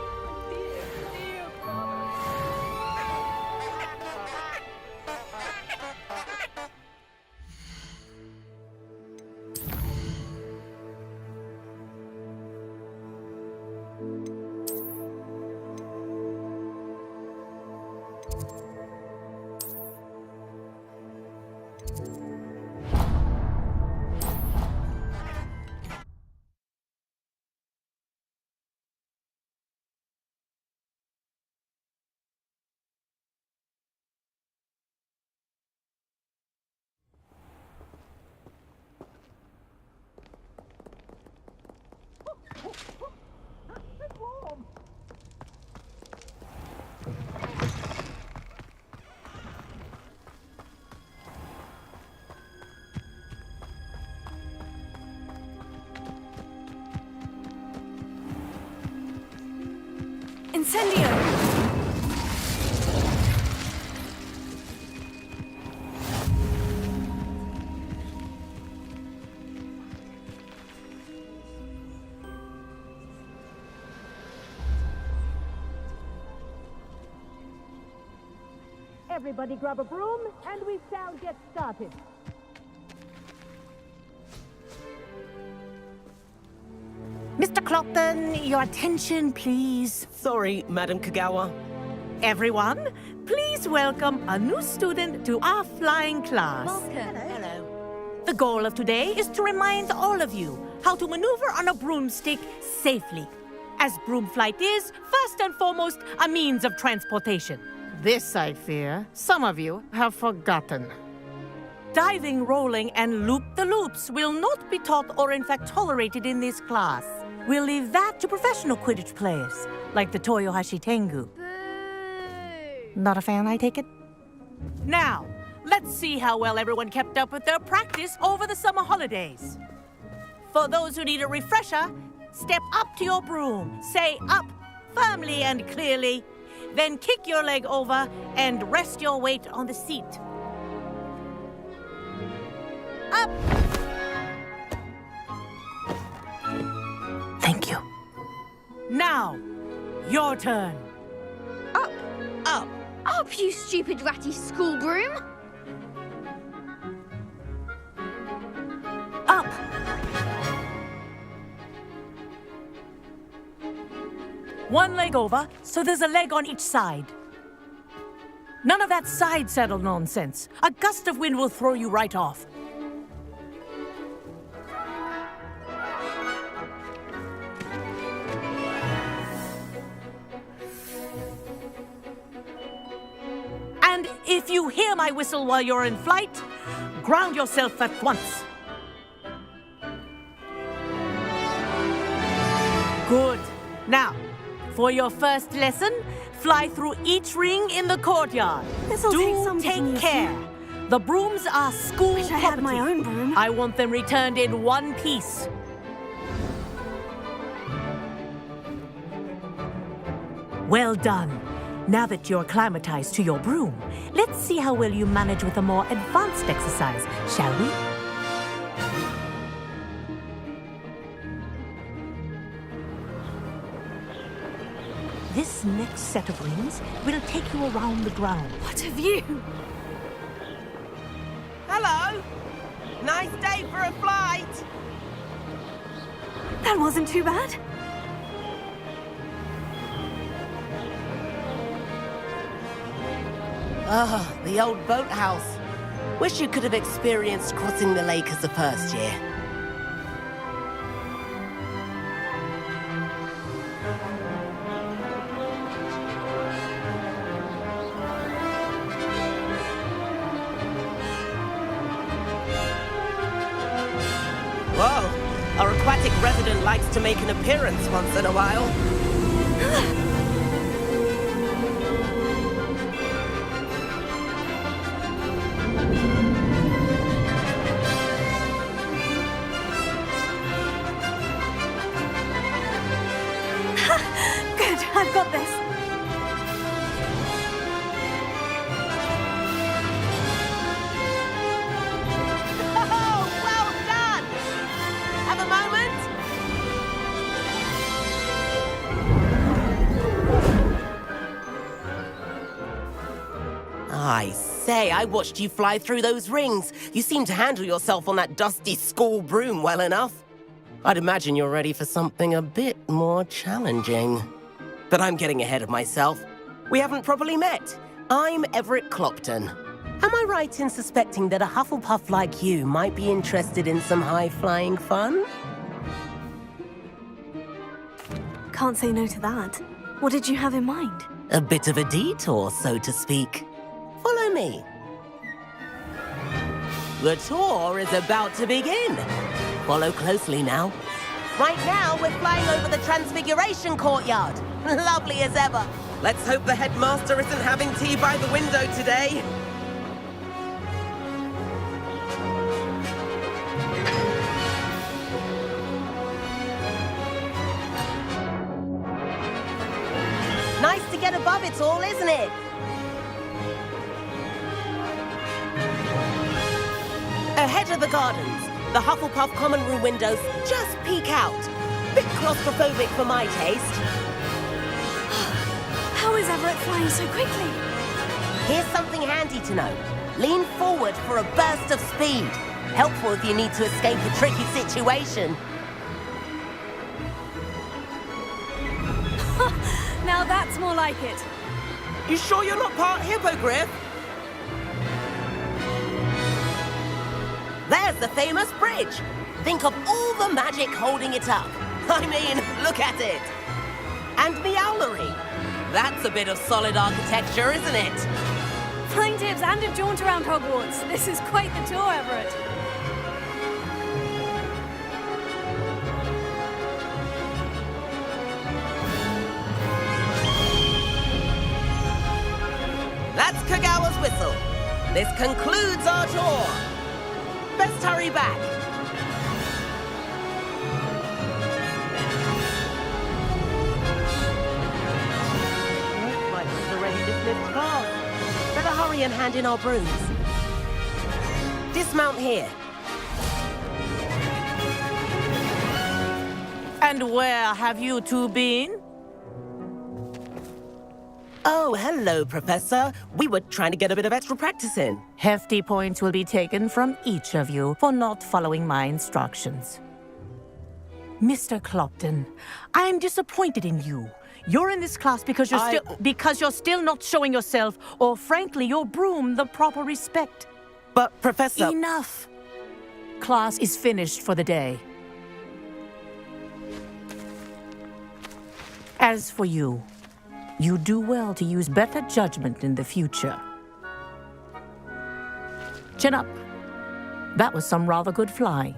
Incendio! Everybody grab a broom, and we shall get started. Mr. Clopton, your attention, please. Sorry, Madam Kagawa. Everyone, please welcome a new student to our flying class. Hello. The goal of today is to remind all of you how to maneuver on a broomstick safely, as broom flight is, first and foremost, a means of transportation. This, I fear, some of you have forgotten. Diving, rolling, and loop-the-loops will not be taught or in fact tolerated in this class. We'll leave that to professional Quidditch players, like the Toyohashi Tengu. Not a fan, I take it? Now, let's see how well everyone kept up with their practice over the summer holidays. For those who need a refresher, step up to your broom, say up firmly and clearly, then kick your leg over and rest your weight on the seat. Up! Thank you. Now, your turn. Up. Up. Up, you stupid ratty school broom. Up. One leg over, so there's a leg on each side. None of that side saddle nonsense. A gust of wind will throw you right off. And if you hear my whistle while you're in flight, ground yourself at once. Good. Now, for your first lesson, fly through each ring in the courtyard. This'll take some getting take used to. care. The brooms are school Wish I property. had my own broom. I want them returned in one piece. Well done. Now that you're acclimatized to your broom, let's see how well you manage with a more advanced exercise, shall we? This next set of rings will take you around the ground. What have you? Hello. Nice day for a flight. That wasn't too bad. Ah, the old boathouse. Wish you could have experienced crossing the lake as a first year. Whoa, our aquatic resident likes to make an appearance once in a while. Good, I've got this. Oh, well done! Have a moment? I say, I watched you fly through those rings. You seem to handle yourself on that dusty school broom well enough. I'd imagine you're ready for something a bit more challenging. But I'm getting ahead of myself. We haven't properly met. I'm Everett Clopton. Am I right in suspecting that a Hufflepuff like you might be interested in some high-flying fun? Can't say no to that. What did you have in mind? A bit of a detour, so to speak. Follow me. The tour is about to begin. Follow closely now. Right now, we're flying over the Transfiguration Courtyard. Lovely as ever. Let's hope the headmaster isn't having tea by the window today. Nice to get above it all, isn't it? Ahead of the gardens, the Hufflepuff common room windows just peek out. Bit claustrophobic for my taste. How is Everett flying so quickly? Here's something handy to know. Lean forward for a burst of speed. Helpful if you need to escape a tricky situation. Now that's more like it. You sure you're not part hippogriff? There's the famous bridge. Think of all the magic holding it up. I mean, look at it. And the owlery. That's a bit of solid architecture, isn't it? Flying tips and a jaunt around Hogwarts. This is quite the tour, Everett. That's Kagawa's whistle. This concludes our tour. Best hurry back. Looks like it's already dismissed class. Better hurry and hand in our brooms. Dismount here. And where have you two been? Oh, hello, Professor. We were trying to get a bit of extra practice in. Hefty points will be taken from each of you for not following my instructions. Mr. Clopton, I am disappointed in you. You're in this class because you're still not showing yourself, or frankly, your broom the proper respect. But, Professor... Enough! Class is finished for the day. As for you, you do well to use better judgment in the future. Chin up. That was some rather good flying.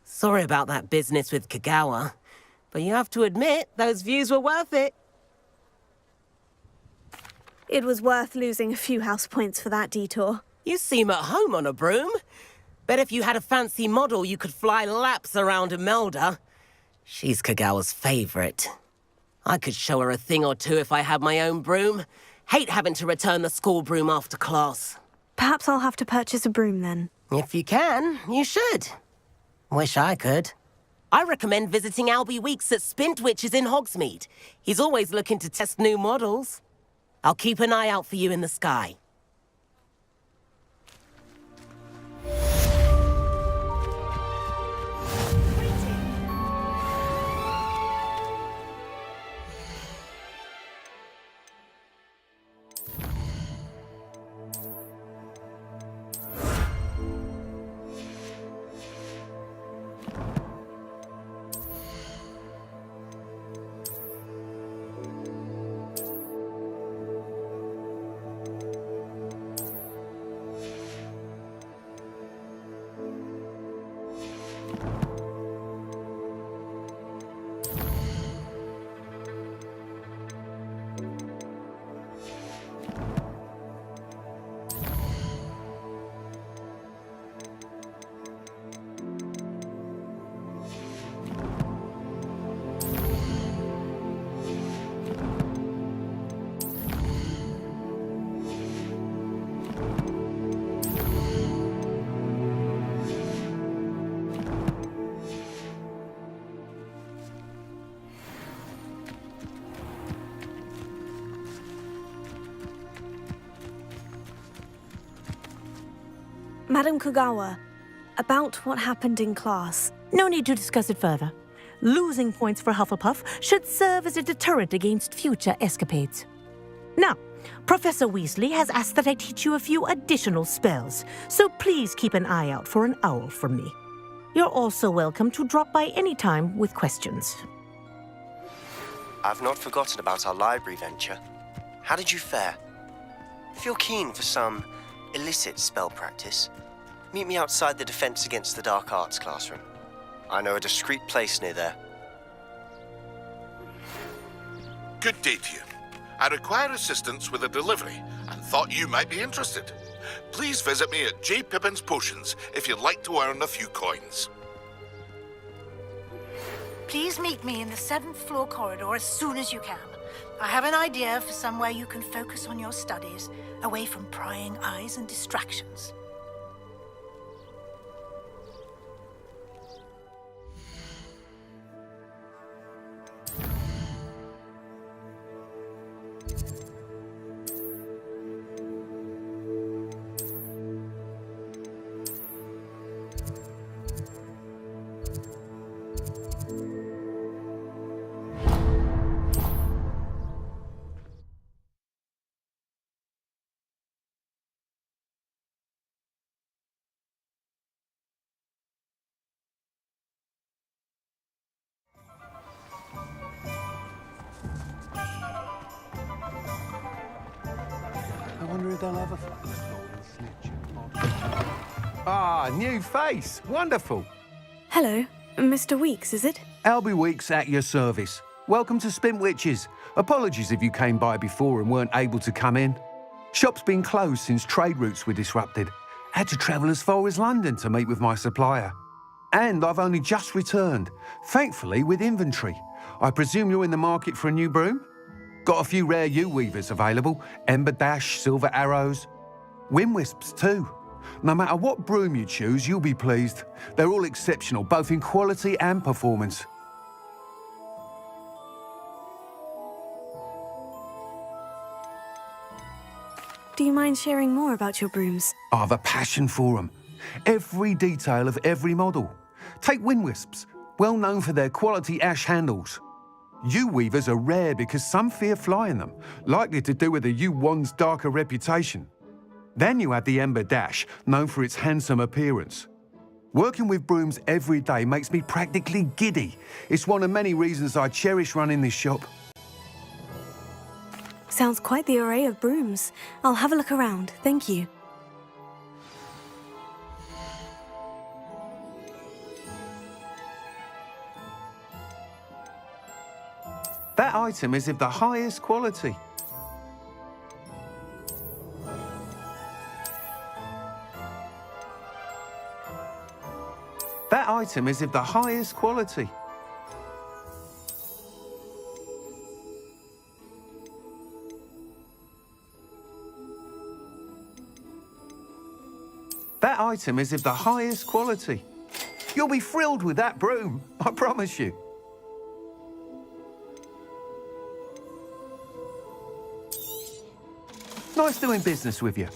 Sorry about that business with Kagawa, but you have to admit, those views were worth it. It was worth losing a few house points for that detour. You seem at home on a broom. Bet if you had a fancy model, you could fly laps around Imelda. She's Kagawa's favorite. I could show her a thing or two if I had my own broom. Hate having to return the school broom after class. Perhaps I'll have to purchase a broom then. If you can, you should. Wish I could. I recommend visiting Albie Weeks at Spintwitches in Hogsmeade. He's always looking to test new models. I'll keep an eye out for you in the sky. Madam Kogawa, about what happened in class. No need to discuss it further. Losing points for Hufflepuff should serve as a deterrent against future escapades. Now, Professor Weasley has asked that I teach you a few additional spells, so please keep an eye out for an owl from me. You're also welcome to drop by any time with questions. I've not forgotten about our library venture. How did you fare? If you're keen for some illicit spell practice, meet me outside the Defense Against the Dark Arts classroom. I know a discreet place near there. Good day to you. I require assistance with a delivery and thought you might be interested. Please visit me at J. Pippin's Potions if you'd like to earn a few coins. Please meet me in the 7th floor corridor as soon as you can. I have an idea for somewhere you can focus on your studies, away from prying eyes and distractions. I wonder if they'll ever find the golden snitch. Ah, new face. Wonderful. Hello, Mr. Weeks, is it? Albie Weeks at your service. Welcome to Spintwitches. Apologies if you came by before and weren't able to come in. Shop's been closed since trade routes were disrupted. Had to travel as far as London to meet with my supplier. And I've only just returned, thankfully with inventory. I presume you're in the market for a new broom? Got a few rare U-weavers available, Ember Dash, Silver Arrows, Wind Wisps too. No matter what broom you choose, you'll be pleased. They're all exceptional, both in quality and performance. Do you mind sharing more about your brooms? I've a passion for them. Every detail of every model. Take Wind Wisps, well known for their quality ash handles. U-weavers are rare because some fear flying them, likely to do with the U-wand's darker reputation. Then you have the Ember Dash, known for its handsome appearance. Working with brooms every day makes me practically giddy. It's one of many reasons I cherish running this shop. Sounds quite the array of brooms. I'll have a look around, thank you. That item is of the highest quality. That item is of the highest quality. That item is of the highest quality. You'll be thrilled with that broom, I promise you. Nice doing business with you.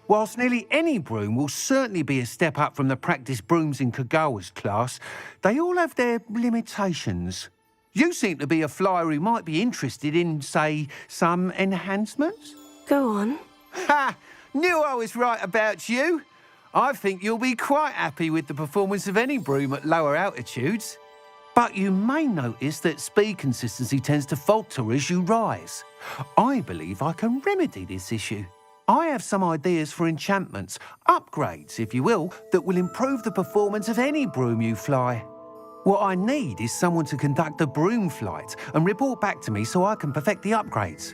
Whilst nearly any broom will certainly be a step up from the practice brooms in Kagawa's class, they all have their limitations. You seem to be a flyer who might be interested in, say, some enhancements? Go on. Ha! Knew I was right about you. I think you'll be quite happy with the performance of any broom at lower altitudes. But you may notice that speed consistency tends to falter as you rise. I believe I can remedy this issue. I have some ideas for enchantments, upgrades, if you will, that will improve the performance of any broom you fly. What I need is someone to conduct a broom flight and report back to me so I can perfect the upgrades.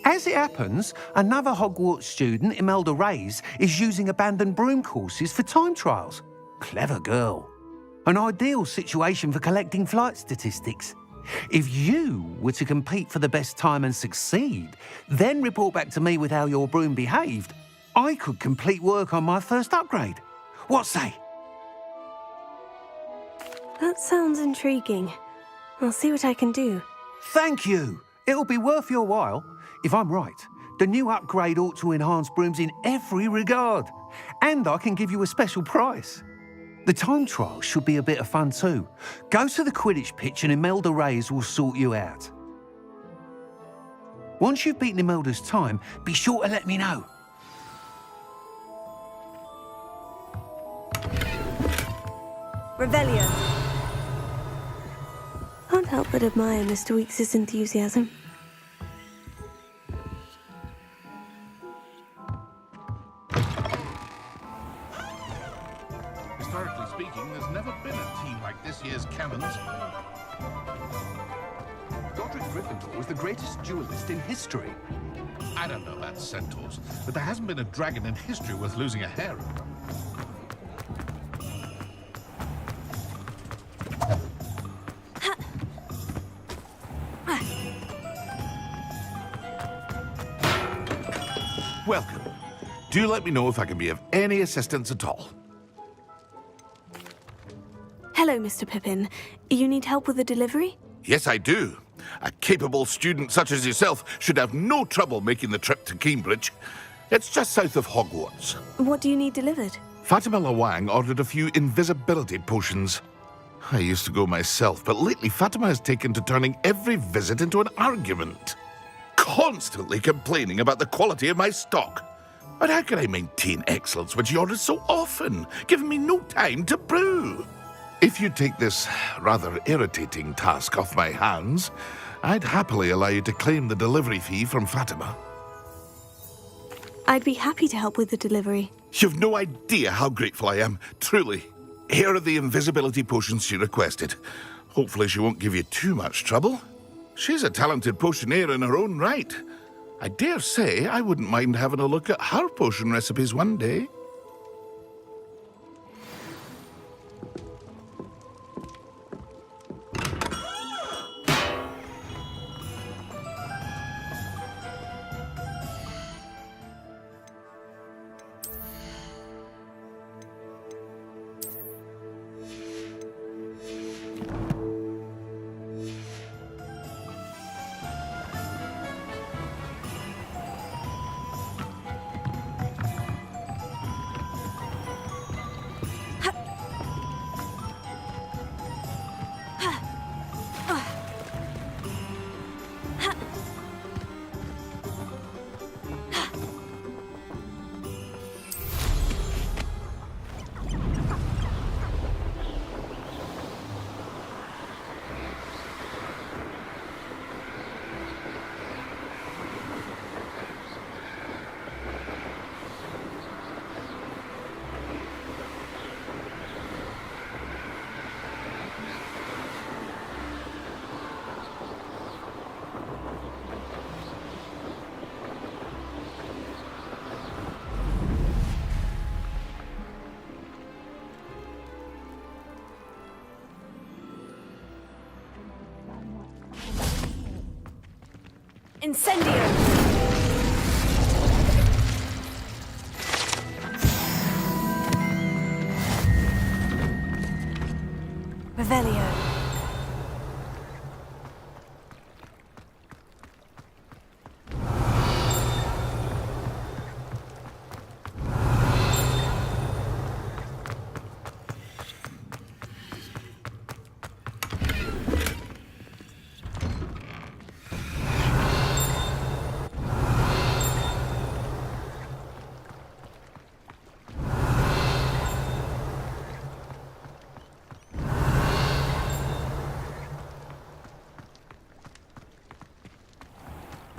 As it happens, another Hogwarts student, Imelda Reyes, is using abandoned broom courses for time trials. Clever girl. An ideal situation for collecting flight statistics. If you were to compete for the best time and succeed, then report back to me with how your broom behaved, I could complete work on my first upgrade. What say? That sounds intriguing. I'll see what I can do. Thank you. It'll be worth your while. If I'm right, the new upgrade ought to enhance brooms in every regard. And I can give you a special price. The time trial should be a bit of fun too. Go to the Quidditch pitch and Imelda Reyes will sort you out. Once you've beaten Imelda's time, be sure to let me know. Revelio. Can't help but admire Mr. Weekes' enthusiasm. Historically speaking, there's never been a team like this year's Cannons. Godric Gryffindor was the greatest duelist in history. I don't know about centaurs, but there hasn't been a dragon in history worth losing a hair over. Welcome. Do let me know if I can be of any assistance at all. Hello, Mr. Pippin. You need help with a delivery? Yes, I do. A capable student such as yourself should have no trouble making the trip to Cambridge. It's just south of Hogwarts. What do you need delivered? Fatima Lawang ordered a few invisibility potions. I used to go myself, but lately Fatima has taken to turning every visit into an argument. Constantly complaining about the quality of my stock. But how can I maintain excellence when she orders so often, giving me no time to brew? If you take this rather irritating task off my hands, I'd happily allow you to claim the delivery fee from Fatima. I'd be happy to help with the delivery. You've no idea how grateful I am, truly. Here are the invisibility potions she requested. Hopefully she won't give you too much trouble. She's a talented potioneer in her own right. I dare say I wouldn't mind having a look at her potion recipes one day. Incendio! Revelio.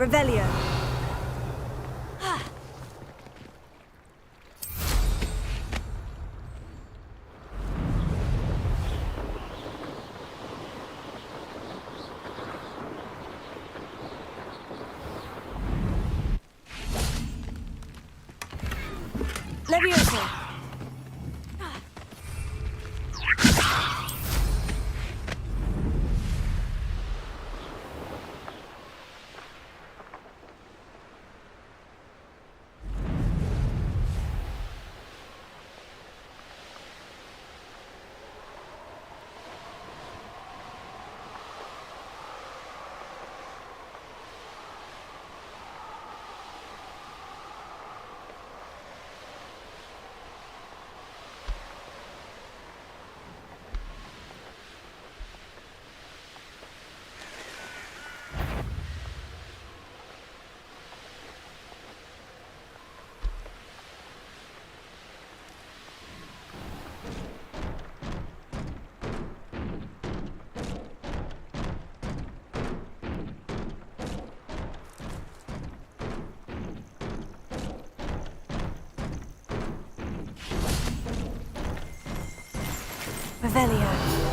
Revelio. Leviosa! Revelio.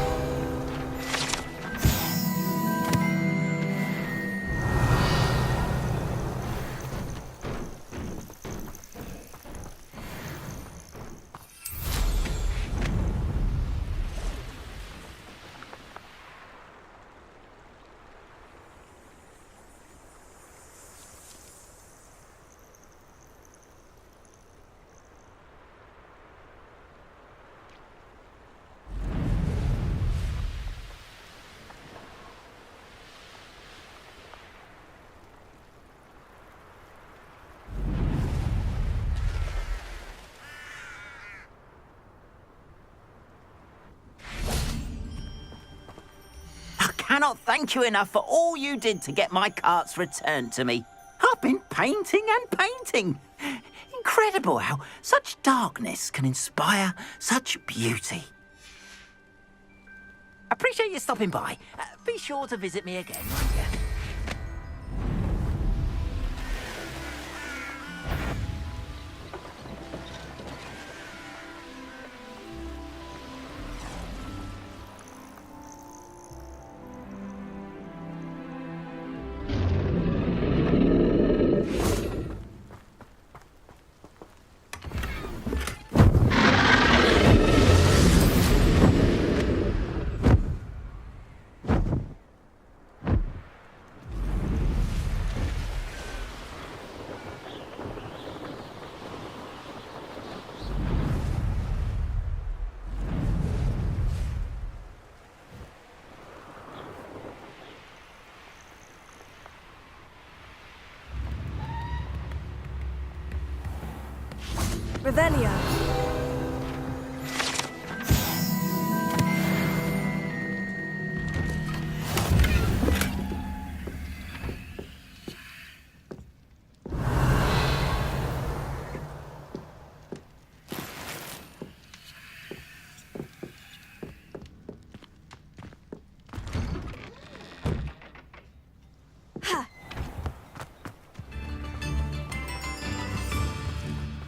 Cannot thank you enough for all you did to get my carts returned to me. I've been painting and painting. Incredible how such darkness can inspire such beauty. Appreciate you stopping by. Be sure to visit me again, won't you? Revelio.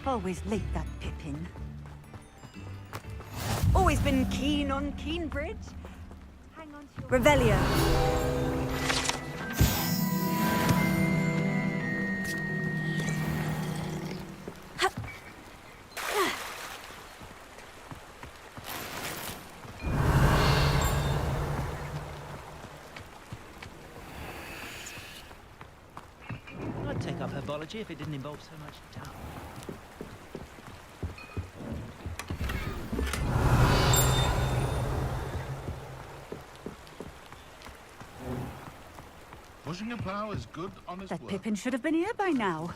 Always late, that Pippin. Always been keen on Keenbridge. Hang on to your... Revelio. I'd take up herbology if it didn't involve so much doubt. Pushing a plow is good, honest That work. Pippin should have been here by now.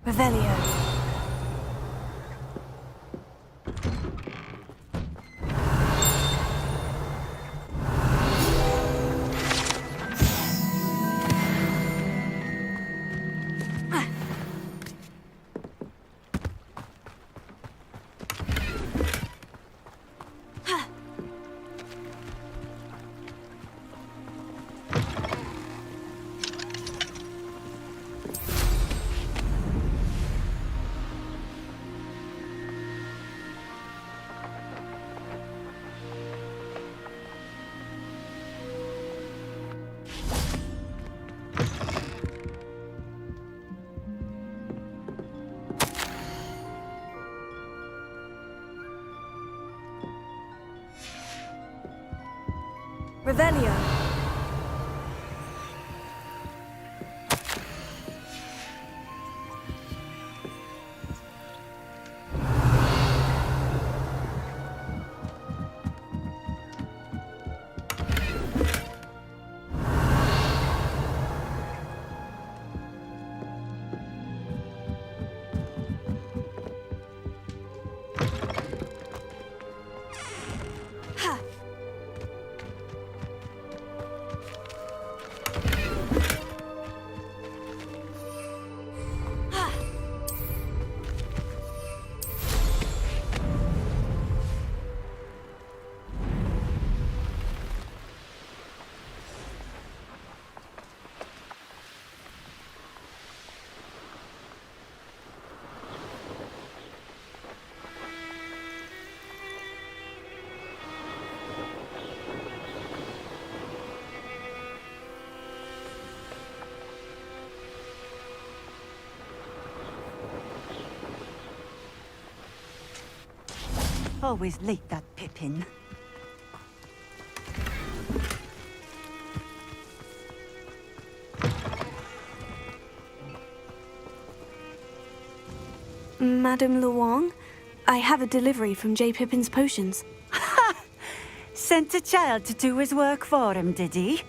Revelio. Revelio. Always late, that Pippin. Madame Luong, I have a delivery from J. Pippin's potions. Ha! Sent a child to do his work for him, did he?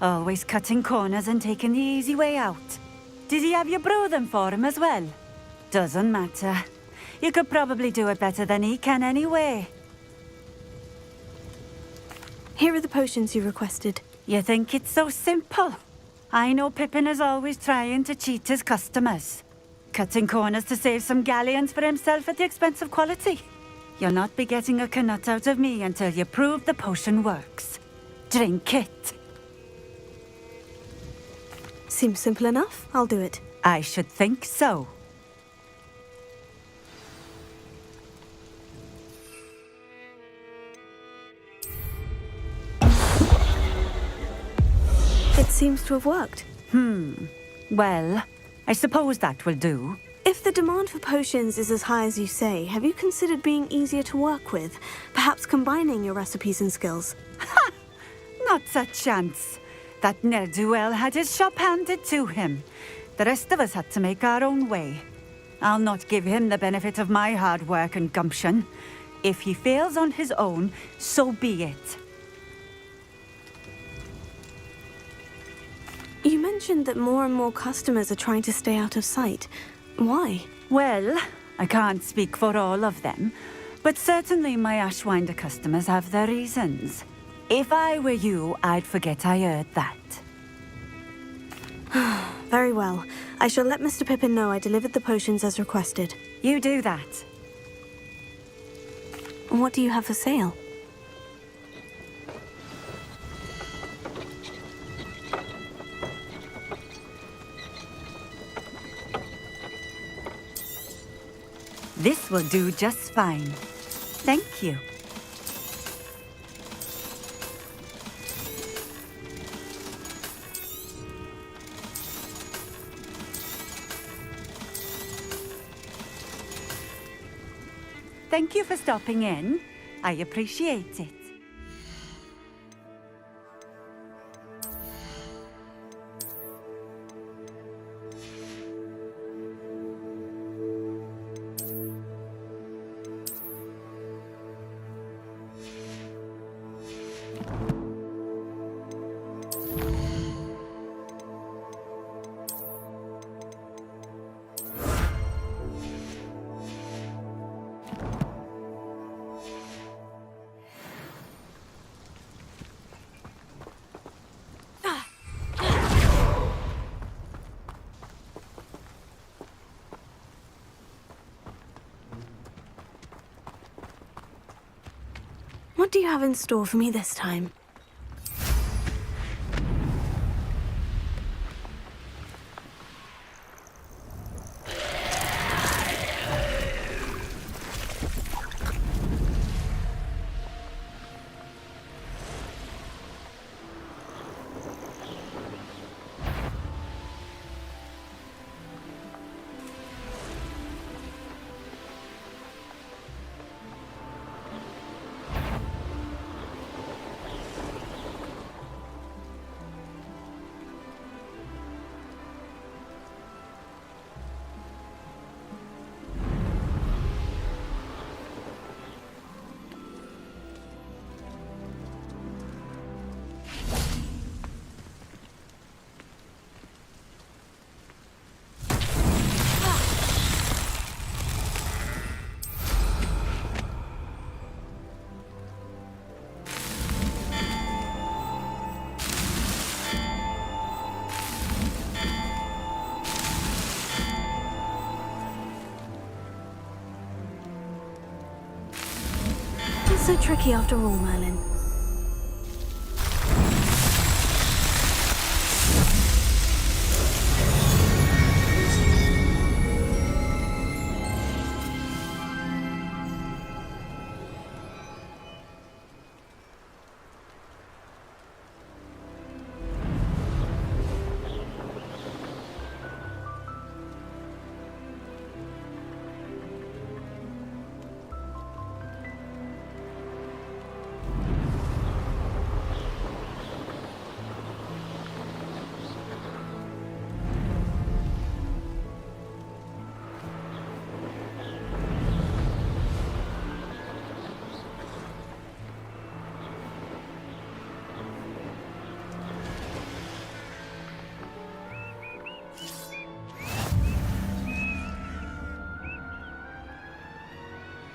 Always cutting corners and taking the easy way out. Did he have you brew them for him as well? Doesn't matter. You could probably do it better than he can anyway. Here are the potions you requested. You think it's so simple? I know Pippin is always trying to cheat his customers. Cutting corners to save some galleons for himself at the expense of quality. You'll not be getting a canut out of me until you prove the potion works. Drink it. Seems simple enough. I'll do it. I should think so. It seems to have worked. Well, I suppose that will do. If the demand for potions is as high as you say, have you considered being easier to work with? Perhaps combining your recipes and skills? Ha! Not a chance. That ne'er-do-well had his shop handed to him. The rest of us had to make our own way. I'll not give him the benefit of my hard work and gumption. If he fails on his own, so be it. You mentioned that more and more customers are trying to stay out of sight. Why? Well, I can't speak for all of them, but certainly my Ashwinder customers have their reasons. If I were you, I'd forget I heard that. Very well. I shall let Mr. Pippin know I delivered the potions as requested. You do that. What do you have for sale? This will do just fine. Thank you. Thank you for stopping in. I appreciate it. What do you have in store for me this time? so tricky after all, Merlin.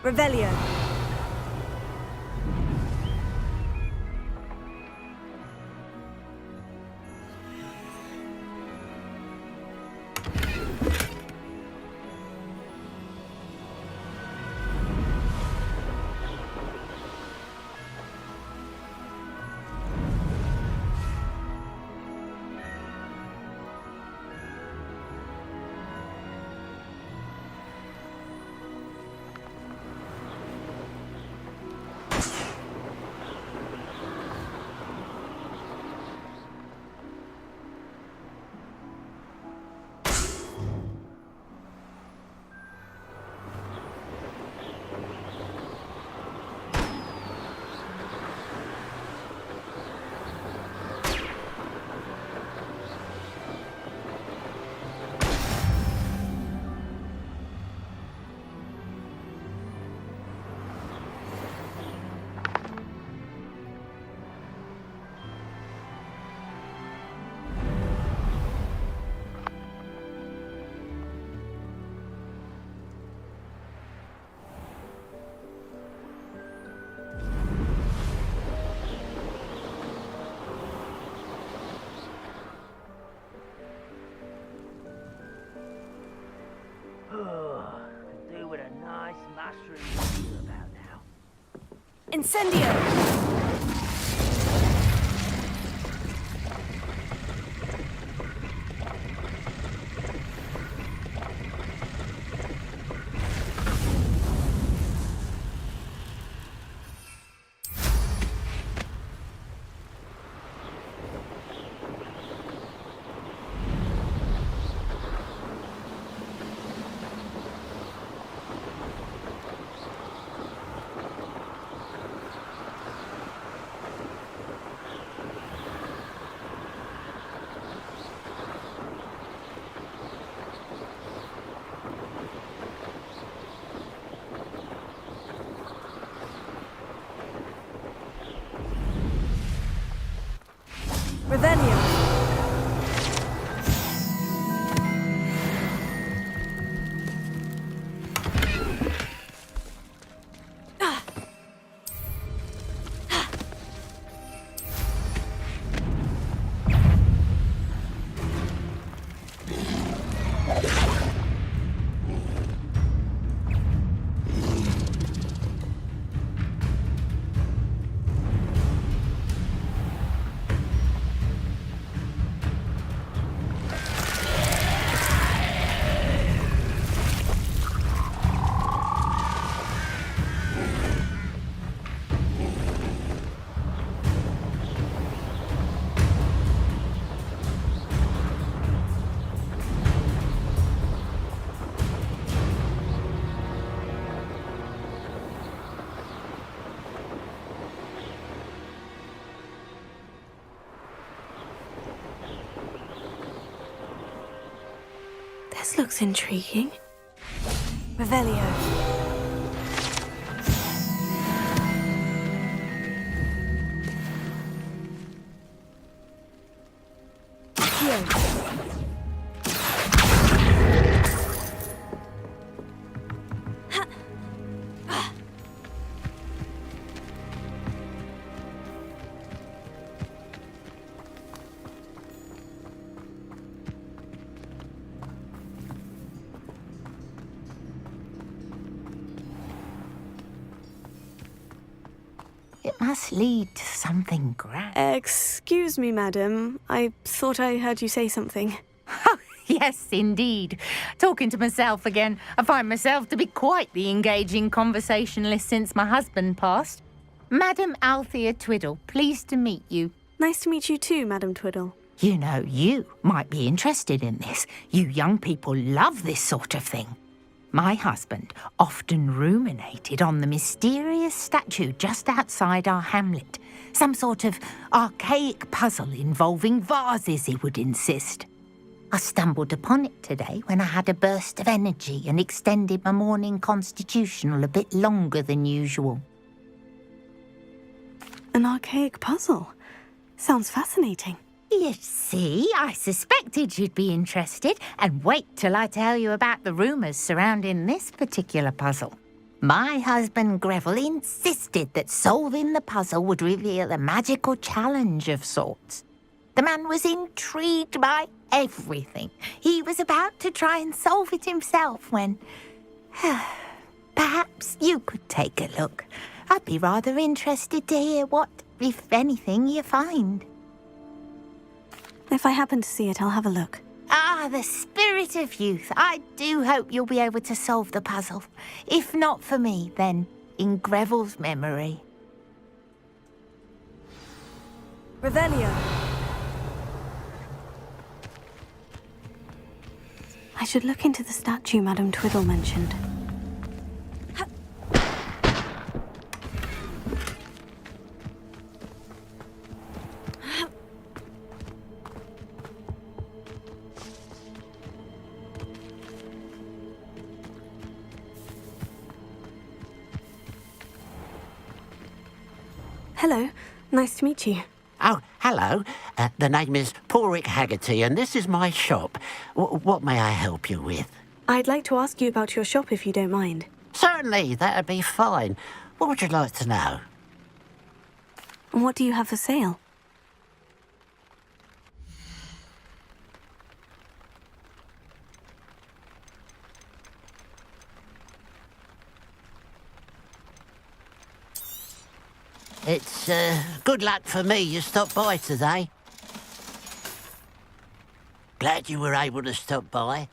Revelio. Do with a nice mushroom about now. Incendio! Revelio. This looks intriguing. Revelio. might lead to something grand. Excuse me, madam. I thought I heard you say something. Yes, indeed. Talking to myself again. I find myself to be quite the engaging conversationalist since my husband passed. Madam Althea Twiddle, pleased to meet you. Nice to meet you too, Madam Twiddle. You know, you might be interested in this. You young people love this sort of thing. My husband often ruminated on the mysterious statue just outside our hamlet. Some sort of archaic puzzle involving vases, he would insist. I stumbled upon it today when I had a burst of energy and extended my morning constitutional a bit longer than usual. An archaic puzzle? Sounds fascinating. You see, I suspected you'd be interested, and wait till I tell you about the rumours surrounding this particular puzzle. My husband Greville insisted that solving the puzzle would reveal a magical challenge of sorts. The man was intrigued by everything. He was about to try and solve it himself when... Perhaps you could take a look. I'd be rather interested to hear what, if anything, you find. If I happen to see it, I'll have a look. Ah, the spirit of youth. I do hope you'll be able to solve the puzzle. If not for me, then in Greville's memory. Revelio. I should look into the statue Madame Twiddle mentioned. Hello, nice to meet you. Oh, hello. The name is Porrick Haggerty, and this is my shop. What may I help you with? I'd like to ask you about your shop if you don't mind. Certainly, that'd be fine. What would you like to know? And what do you have for sale? It's good luck for me you stopped by today. Glad you were able to stop by.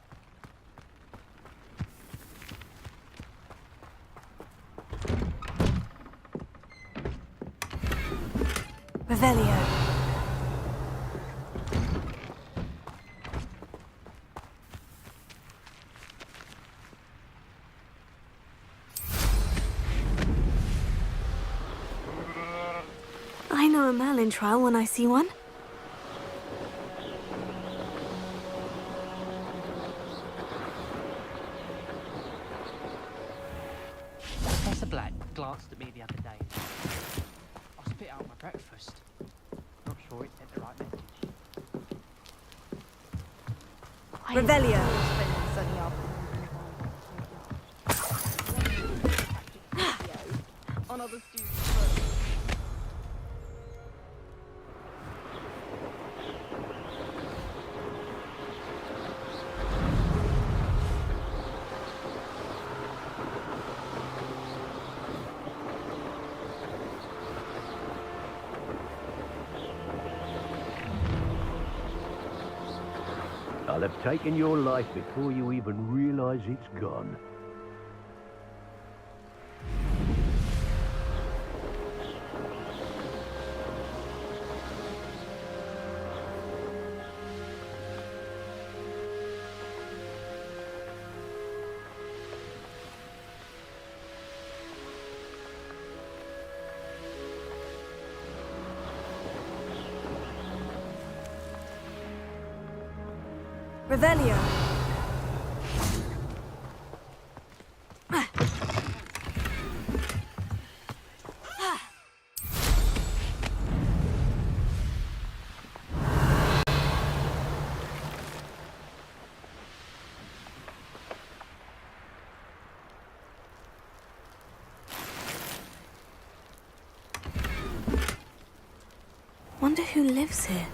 Revelio. I know a Merlin trial when I see one. Professor Black glanced at me the other day. I spit out my breakfast. Not sure it sent the right message. Revelio. On other students. I'll have taken your life before you even realize it's gone. Revelio. Wonder who lives here.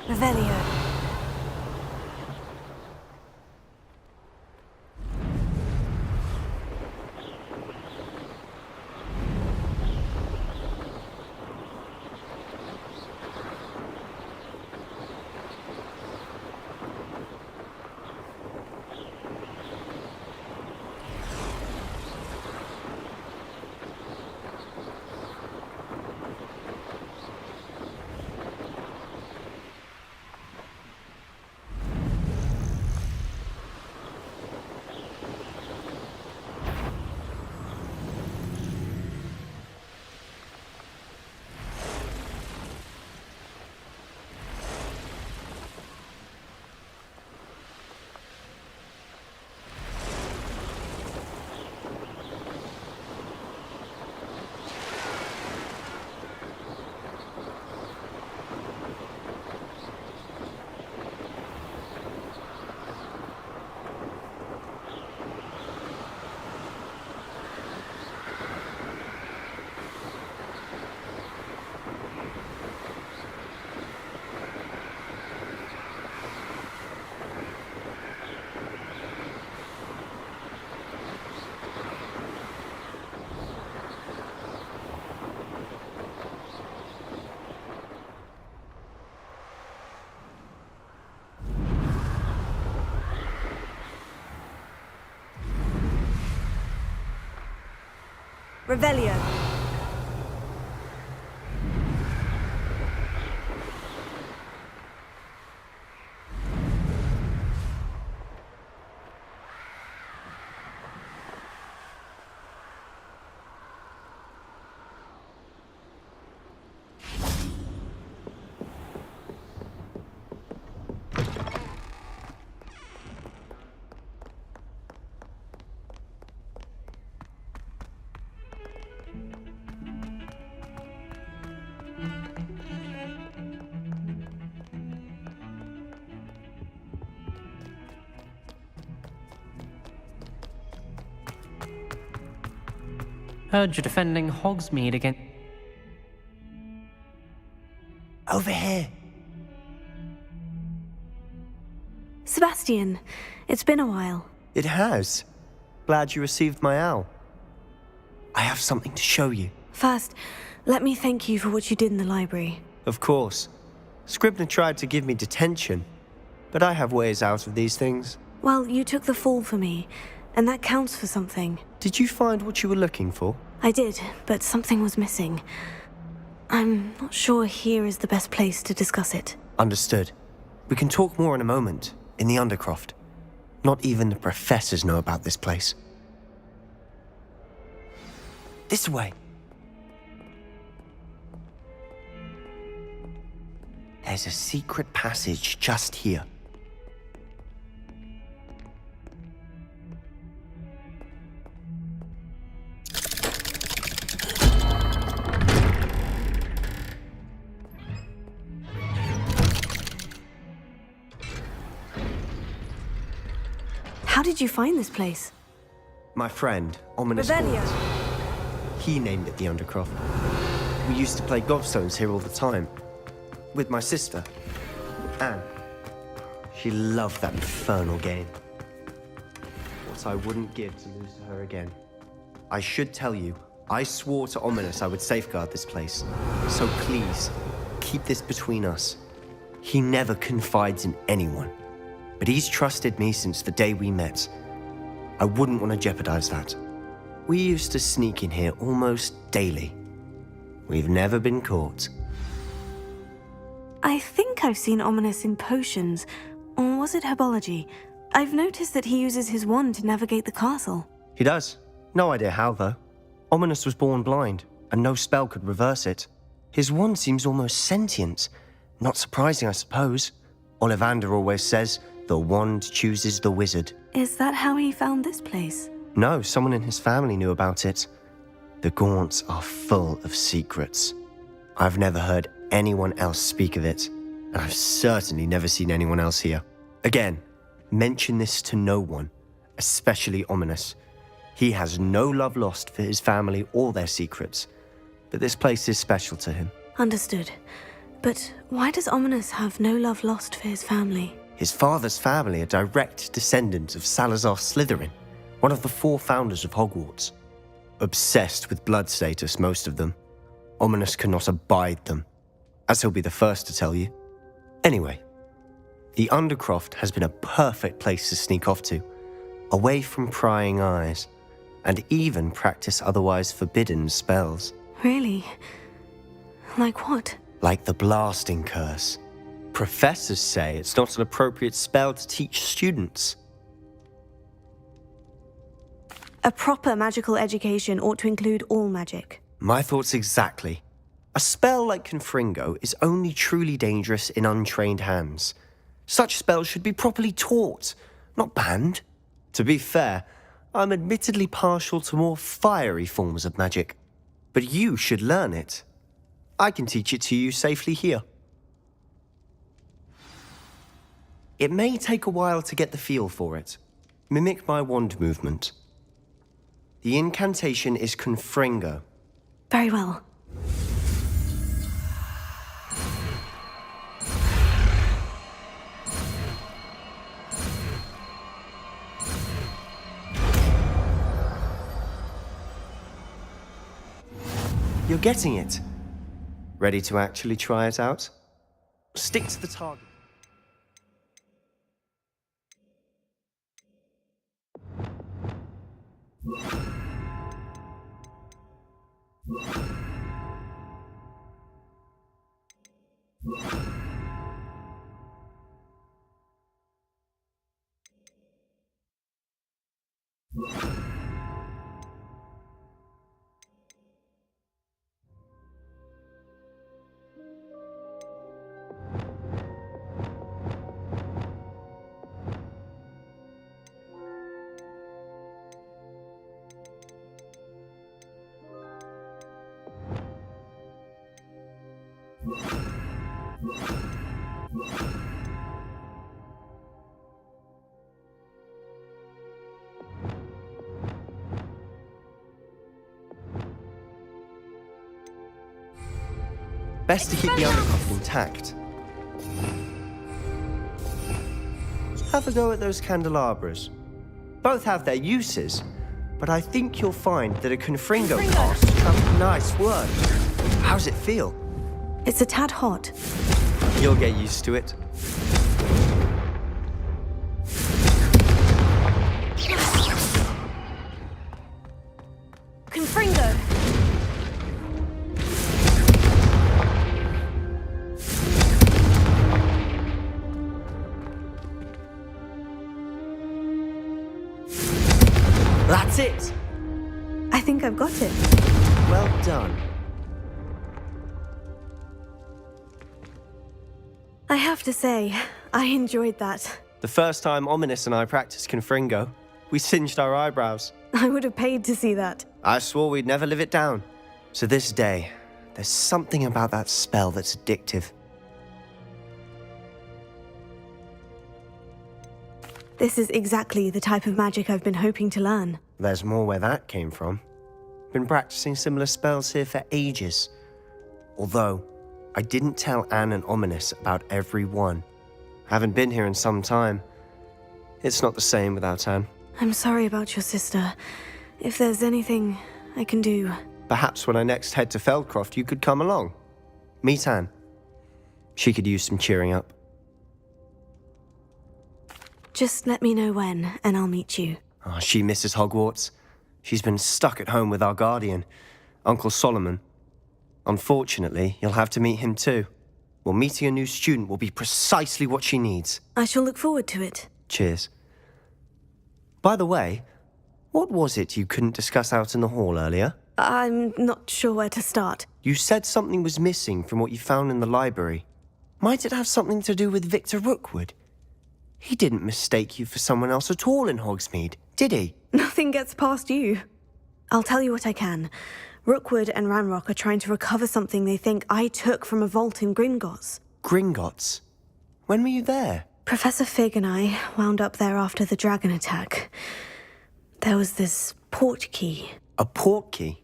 Revelio. Revelio. Heard you're defending Hogsmeade again. Over here. Sebastian, it's been a while. It has. Glad you received my owl. I have something to show you. First, let me thank you for what you did in the library. Of course. Scribner tried to give me detention, but I have ways out of these things. Well, you took the fall for me, and that counts for something. Did you find what you were looking for? I did, but something was missing. I'm not sure here is the best place to discuss it. Understood. We can talk more in a moment, in the Undercroft. Not even the professors know about this place. This way. There's a secret passage just here. How did you find this place? My friend, Ominous Revelio. Hogwarts. He named it the Undercroft. We used to play gobstones here all the time. With my sister, Anne. She loved that infernal game. What I wouldn't give to lose to her again. I should tell you, I swore to Ominous I would safeguard this place. So please, keep this between us. He never confides in anyone. But he's trusted me since the day we met. I wouldn't want to jeopardize that. We used to sneak in here almost daily. We've never been caught. I think I've seen Ominous in potions. Or was it herbology? I've noticed that he uses his wand to navigate the castle. He does. No idea how, though. Ominous was born blind, and no spell could reverse it. His wand seems almost sentient. Not surprising, I suppose. Ollivander always says, the wand chooses the wizard. Is that how he found this place? No, someone in his family knew about it. The Gaunts are full of secrets. I've never heard anyone else speak of it, and I've certainly never seen anyone else here. Again, mention this to no one, especially Ominous. He has no love lost for his family or their secrets, but this place is special to him. Understood. But why does Ominous have no love lost for his family? His father's family are direct descendants of Salazar Slytherin, one of the 4 founders of Hogwarts. Obsessed with blood status, most of them. Ominous cannot abide them, as he'll be the first to tell you. Anyway, the Undercroft has been a perfect place to sneak off to, away from prying eyes, and even practice otherwise forbidden spells. Really? Like what? Like the blasting curse. Professors say it's not an appropriate spell to teach students. A proper magical education ought to include all magic. My thoughts exactly. A spell like Confringo is only truly dangerous in untrained hands. Such spells should be properly taught, not banned. To be fair, I'm admittedly partial to more fiery forms of magic. But you should learn it. I can teach it to you safely here. It may take a while to get the feel for it. Mimic my wand movement. The incantation is Confringo. Very well. You're getting it. Ready to actually try it out? Stick to the target. Best to keep the undercroft intact. Have a go at those candelabras. Both have their uses, but I think you'll find that a Confringo cast is a nice word. How's it feel? It's a tad hot. You'll get used to it. Confringo! That's it! I think I've got it. Well done. I have to say, I enjoyed that. The first time Ominous and I practiced Confringo, we singed our eyebrows. I would have paid to see that. I swore we'd never live it down. So this day, there's something about that spell that's addictive. This is exactly the type of magic I've been hoping to learn. There's more where that came from. Been practicing similar spells here for ages. Although, I didn't tell Anne and Ominous about every one. Haven't been here in some time. It's not the same without Anne. I'm sorry about your sister. If there's anything I can do... Perhaps when I next head to Feldcroft, you could come along. Meet Anne. She could use some cheering up. Just let me know when, and I'll meet you. Oh, she misses Hogwarts. She's been stuck at home with our guardian, Uncle Solomon. Unfortunately, you'll have to meet him too. Well, meeting a new student will be precisely what she needs. I shall look forward to it. Cheers. By the way, what was it you couldn't discuss out in the hall earlier? I'm not sure where to start. You said something was missing from what you found in the library. Might it have something to do with Victor Rookwood? He didn't mistake you for someone else at all in Hogsmeade, did he? Nothing gets past you. I'll tell you what I can. Rookwood and Ranrock are trying to recover something they think I took from a vault in Gringotts. Gringotts? When were you there? Professor Fig and I wound up there after the dragon attack. There was this port key. A port key?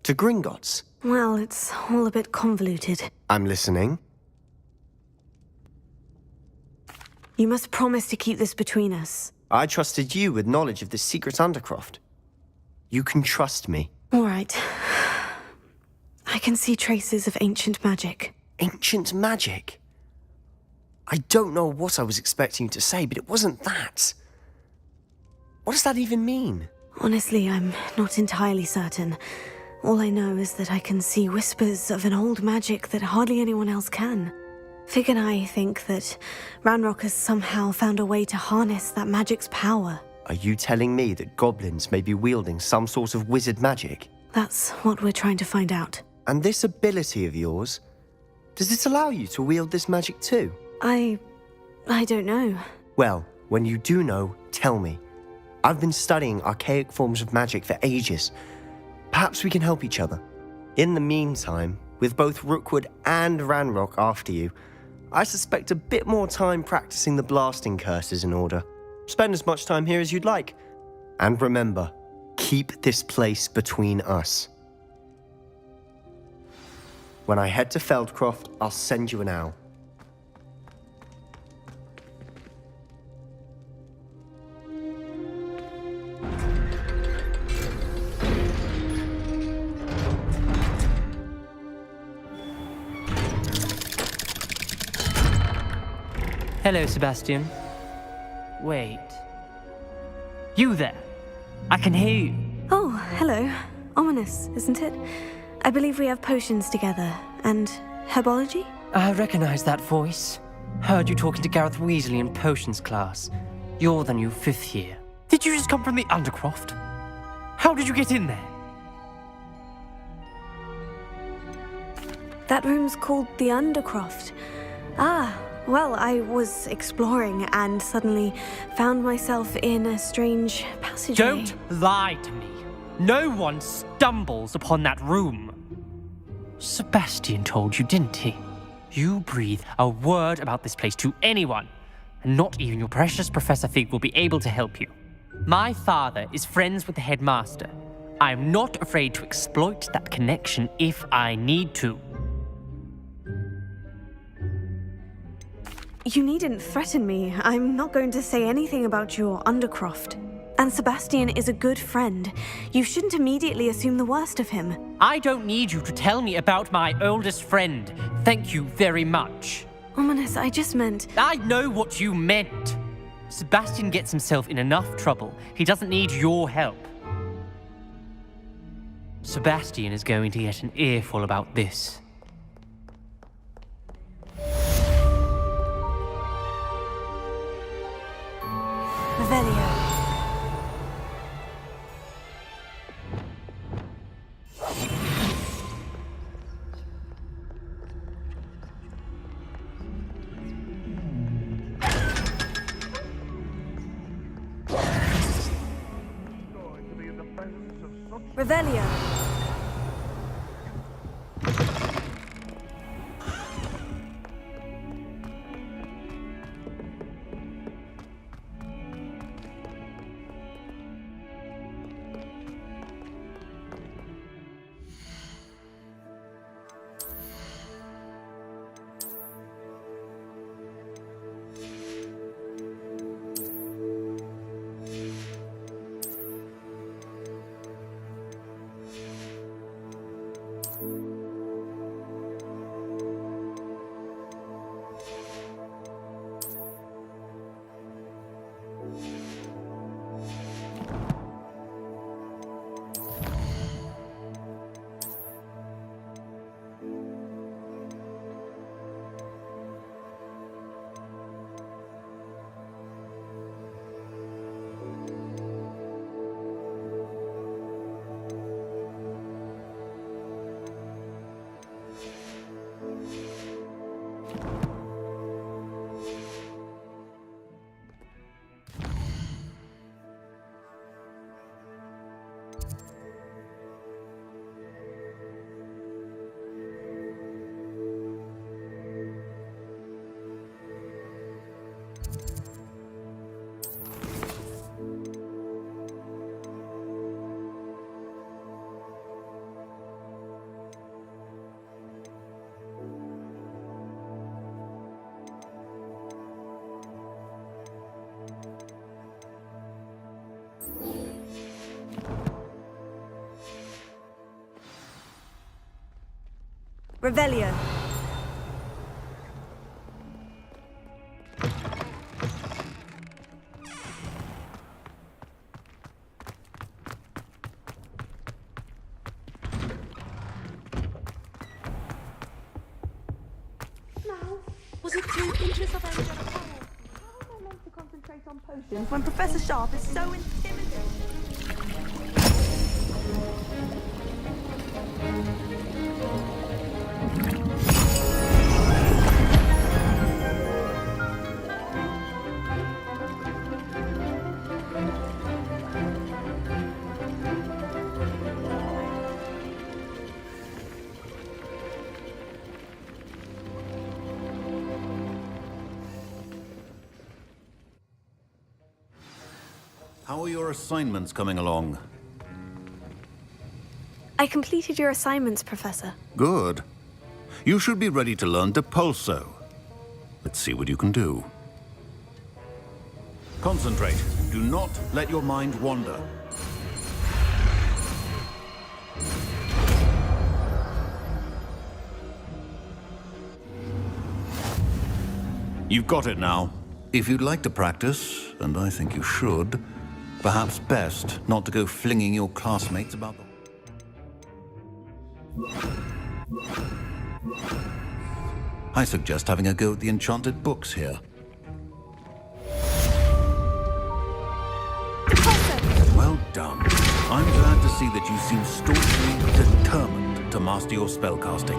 To Gringotts? Well, it's all a bit convoluted. I'm listening. You must promise to keep this between us. I trusted you with knowledge of this secret undercroft. You can trust me. All right. I can see traces of ancient magic. Ancient magic? I don't know what I was expecting you to say, but it wasn't that. What does that even mean? Honestly, I'm not entirely certain. All I know is that I can see whispers of an old magic that hardly anyone else can. Fig and I think that Ranrock has somehow found a way to harness that magic's power. Are you telling me that goblins may be wielding some sort of wizard magic? That's what we're trying to find out. And this ability of yours, does it allow you to wield this magic too? I don't know. Well, when you do know, tell me. I've been studying archaic forms of magic for ages. Perhaps we can help each other. In the meantime, with both Rookwood and Ranrock after you, I suspect a bit more time practicing the blasting curse is in order. Spend as much time here as you'd like. And remember, keep this place between us. When I head to Feldcroft, I'll send you an owl. Hello, Sebastian. Wait. You there? I can hear you. Oh, hello. Ominous, isn't it? I believe we have potions together. And herbology? I recognize that voice. Heard you talking to Gareth Weasley in potions class. You're the new 5th year. Did you just come from the Undercroft? How did you get in there? That room's called the Undercroft. Ah, well, I was exploring and suddenly found myself in a strange passageway. Don't lie to me. No one stumbles upon that room. Sebastian told you, didn't he? You breathe a word about this place to anyone, and not even your precious Professor Fig will be able to help you. My father is friends with the headmaster. I am not afraid to exploit that connection if I need to. You needn't threaten me. I'm not going to say anything about your Undercroft. And Sebastian is a good friend. You shouldn't immediately assume the worst of him. I don't need you to tell me about my oldest friend. Thank you very much. Ominous, I just meant... I know what you meant. Sebastian gets himself in enough trouble. He doesn't need your help. Sebastian is going to get an earful about this. Revelio. Revelio. Revelio. Was it 2 inches of angelic power? How am I meant to concentrate on potions when Professor Sharp is so intimidating? How are your assignments coming along? I completed your assignments, Professor. Good. You should be ready to learn Depulso. Let's see what you can do. Concentrate. Do not let your mind wander. You've got it now. If you'd like to practice, and I think you should, perhaps best not to go flinging your classmates about the... I suggest having a go at the enchanted books here. Well done. I'm glad to see that you seem staunchly determined to master your spellcasting.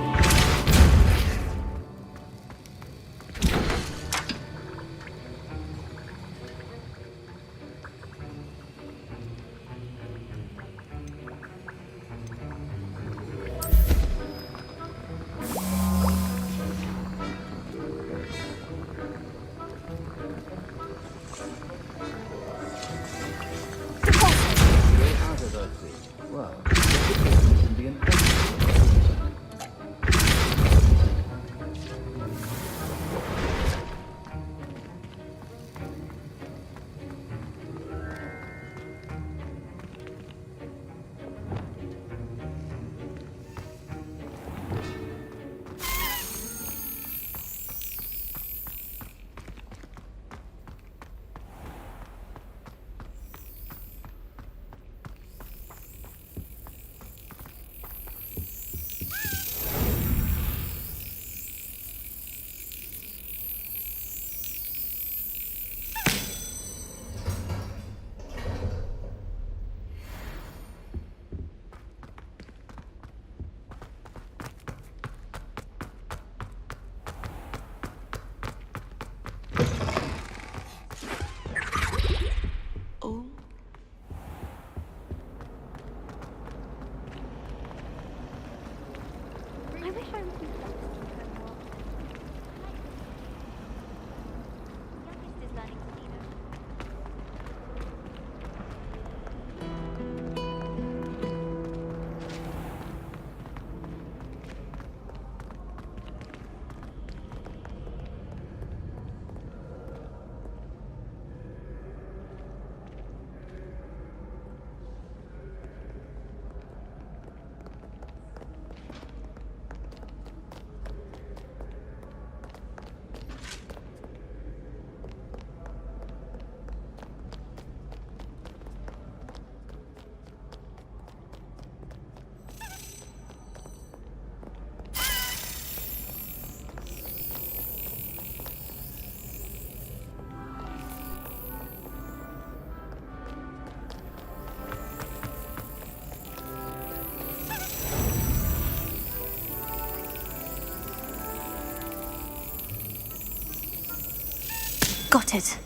Got it.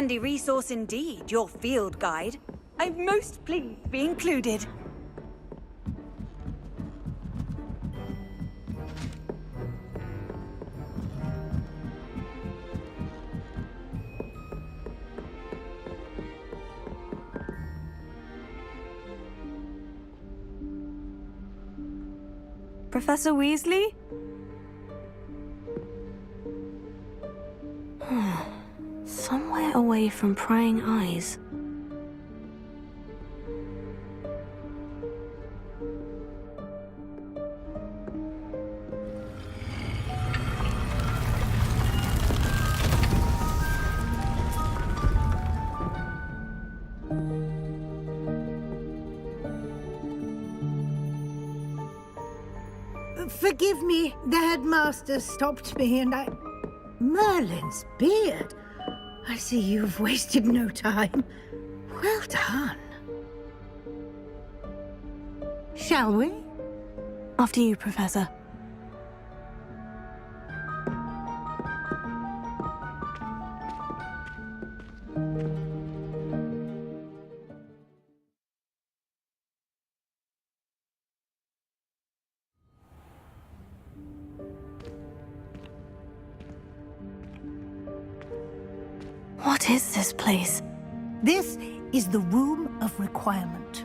Handy resource indeed, your field guide. I'm most pleased to be included. Professor Weasley? Somewhere away from prying eyes. Forgive me, the headmaster stopped me and I... Merlin's beard. I see you've wasted no time. Well done. Shall we? After you, Professor. What is this place? This is the Room of Requirement.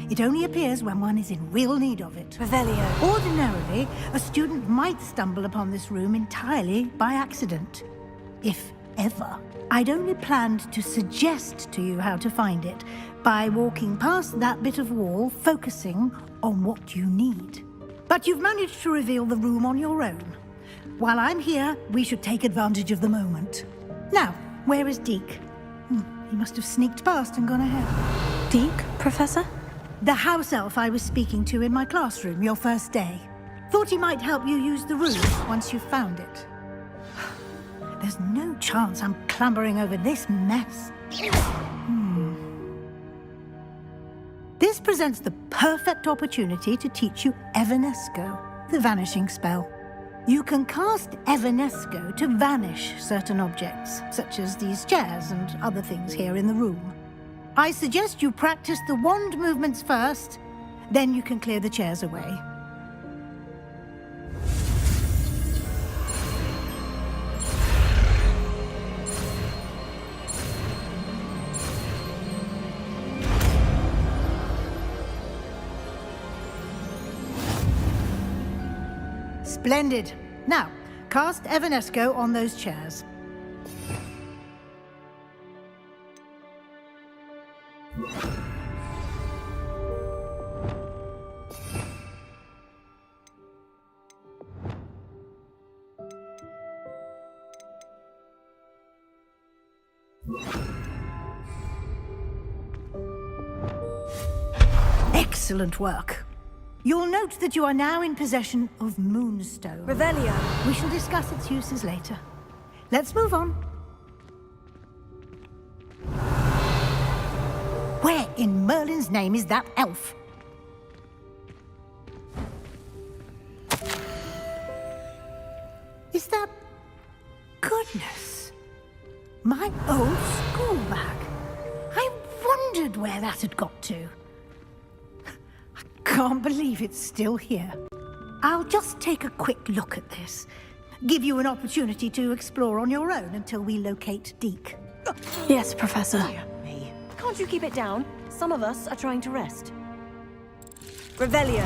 It only appears when one is in real need of it. Revelio. Ordinarily, a student might stumble upon this room entirely by accident. If ever. I'd only planned to suggest to you how to find it by walking past that bit of wall, focusing on what you need. But you've managed to reveal the room on your own. While I'm here, we should take advantage of the moment. Now, where is Deke? He must have sneaked past and gone ahead. Deke, Professor? The house elf I was speaking to in my classroom your first day. Thought he might help you use the room once you've found it. There's no chance I'm clambering over this mess. This presents the perfect opportunity to teach you Evanesco, the vanishing spell. You can cast Evanesco to vanish certain objects, such as these chairs and other things here in the room. I suggest you practice the wand movements first, then you can clear the chairs away. Splendid. Now, cast Evanesco on those chairs. Excellent work. You'll note that you are now in possession of Moonstone. Revelio. We shall discuss its uses later. Let's move on. Where in Merlin's name is that elf? Is that... Goodness. My old school bag. I wondered where that had got to. Can't believe it's still here. I'll just take a quick look at this. Give you an opportunity to explore on your own until we locate Deke. Yes, Professor. Dear me. Can't you keep it down? Some of us are trying to rest. Revelio.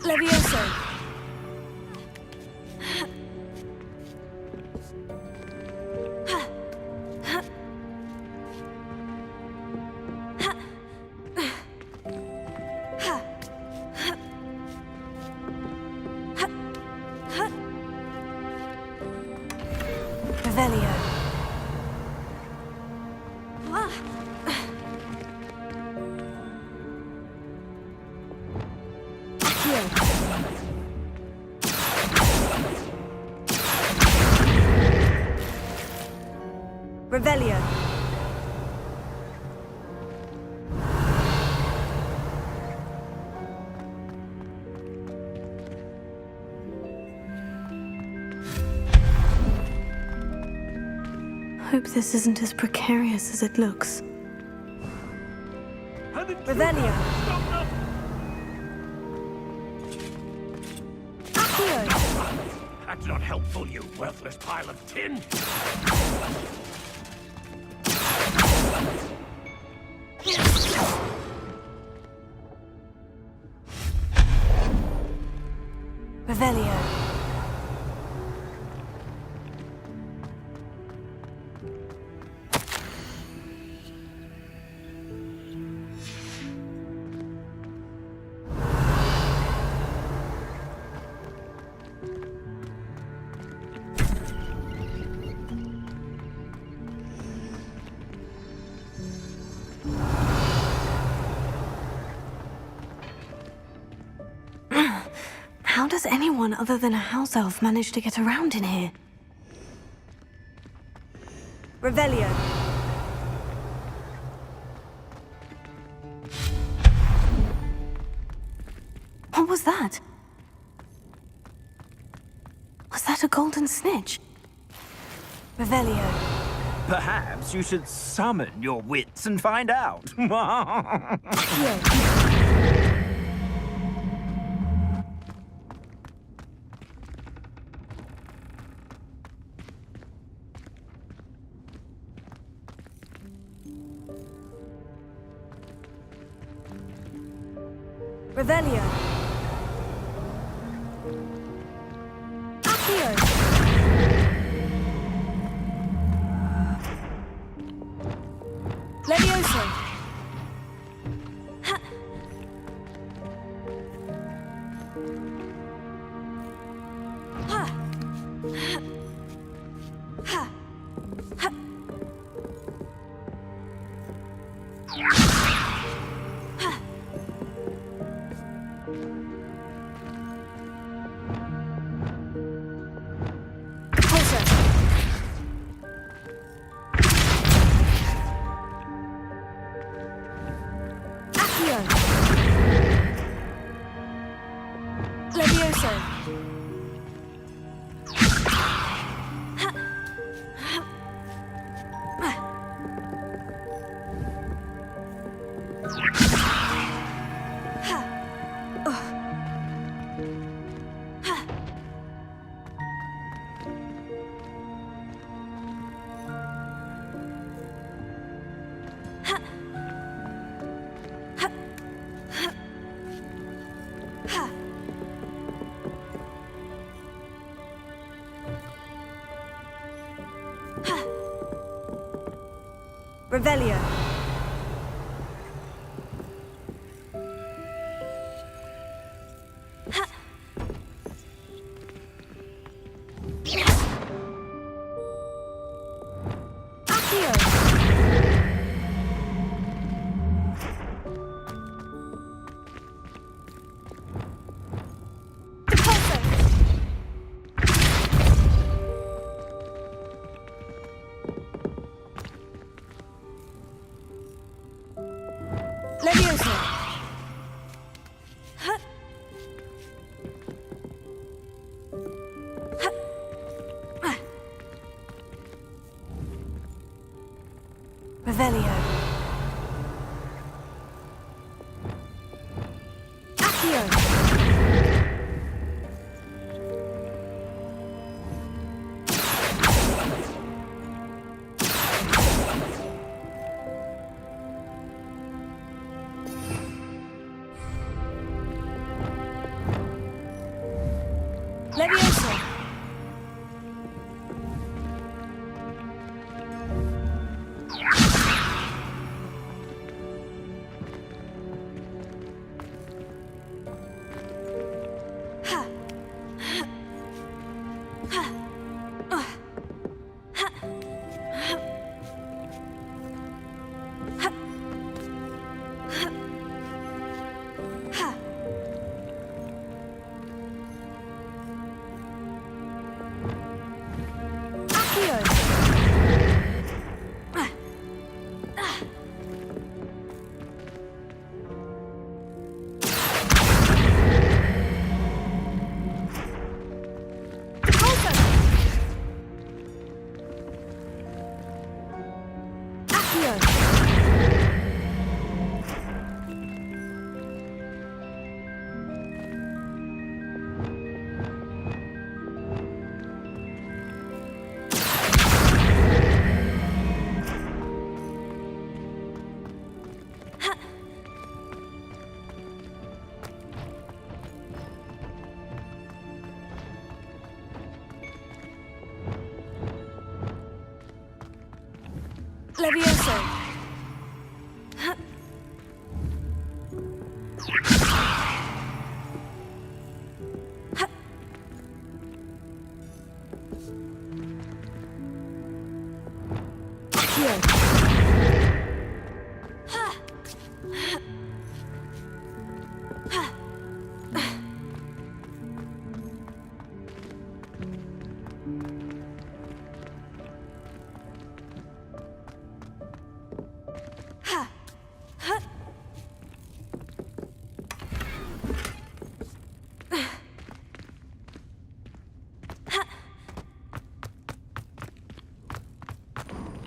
Levioso. Revelio. Revelio. hope this isn't as precarious as it looks. Revelio. That's not helpful, you worthless pile of tin. Revelio. How does anyone other than a house elf manage to get around in here? Revelio. What was that? Was that a golden snitch? Revelio. Perhaps you should summon your wits and find out. Revelio. Accio. Levioso. Ha. Ha. Ha. Ha. Levioso. Revelio. Levioso. Ha. Ha. Revelio. Accio. Levioso. Ha. Ha. Ha. Ha. Ha. Ha. Levioso.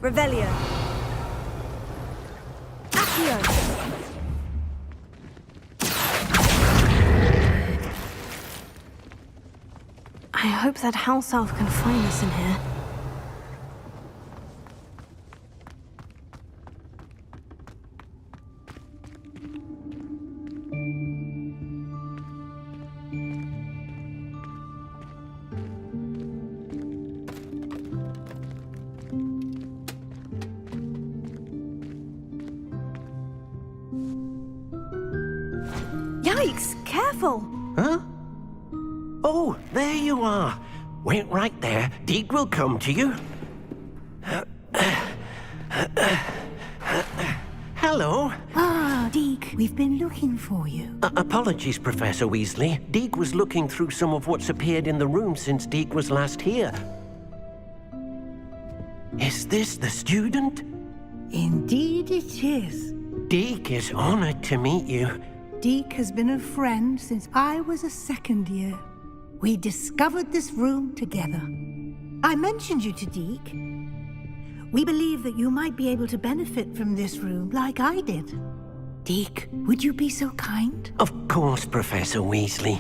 Revelio. Accio. I hope that house elf can find us in here. Yikes! Careful! Huh? Oh, there you are. Wait right there. Deek will come to you. Hello. Ah, Deek, we've been looking for you. Apologies, Professor Weasley. Deek was looking through some of what's appeared in the room since Deek was last here. Is this the student? Indeed it is. Deek is honored to meet you. Deek has been a friend since I was a second year. We discovered this room together. I mentioned you to Deek. We believe that you might be able to benefit from this room like I did. Deek, would you be so kind? Of course, Professor Weasley.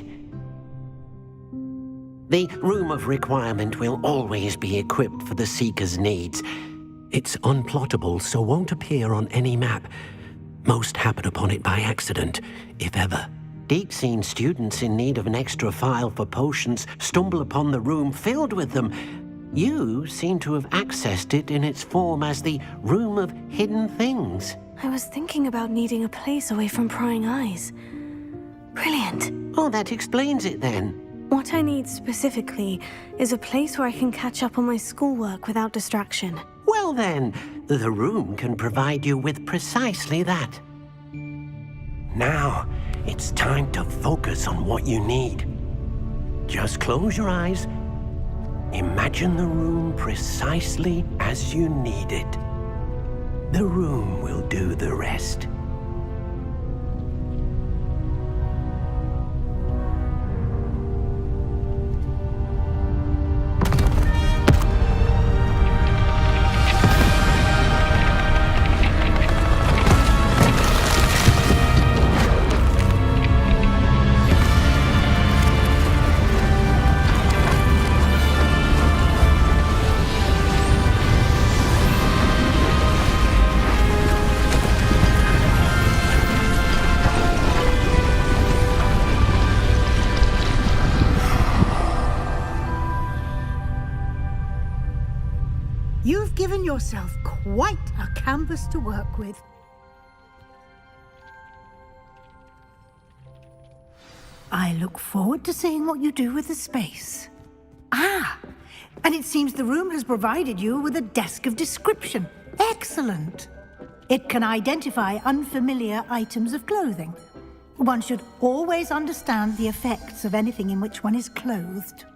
The Room of Requirement will always be equipped for the Seeker's needs. It's unplottable, so won't appear on any map. Most happen upon it by accident, if ever. Deek's seen students in need of an extra file for potions stumble upon the room filled with them. You seem to have accessed it in its form as the Room of Hidden Things. I was thinking about needing a place away from prying eyes. Brilliant. Oh, that explains it then. What I need specifically is a place where I can catch up on my schoolwork without distraction. Well then, the room can provide you with precisely that. Now, it's time to focus on what you need. Just close your eyes. Imagine the room precisely as you need it. The room will do the rest. You've given yourself quite a canvas to work with. I look forward to seeing what you do with the space. Ah, and it seems the room has provided you with a desk of description. Excellent. It can identify unfamiliar items of clothing. One should always understand the effects of anything in which one is clothed.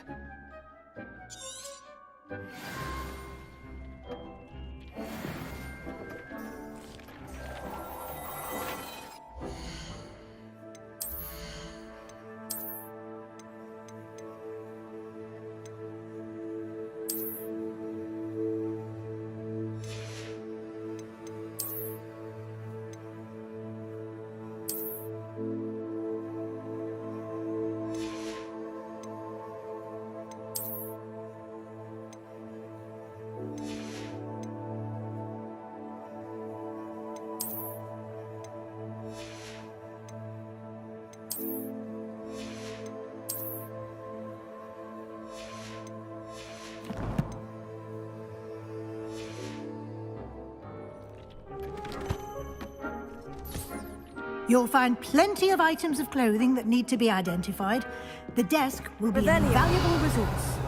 You'll find plenty of items of clothing that need to be identified. The desk will be an invaluable resource.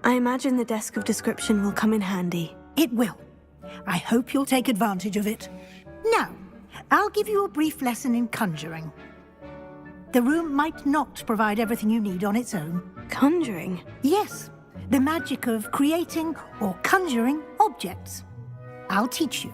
I imagine the desk of description will come in handy. It will. I hope you'll take advantage of it. Now, I'll give you a brief lesson in conjuring. The room might not provide everything you need on its own. Conjuring? Yes, the magic of creating or conjuring objects. I'll teach you.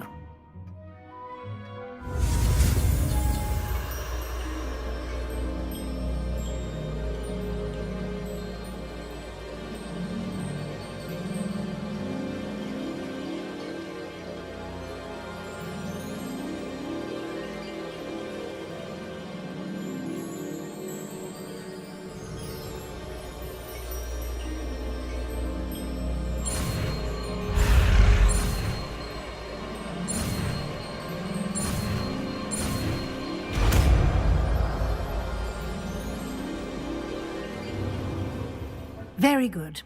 Very good.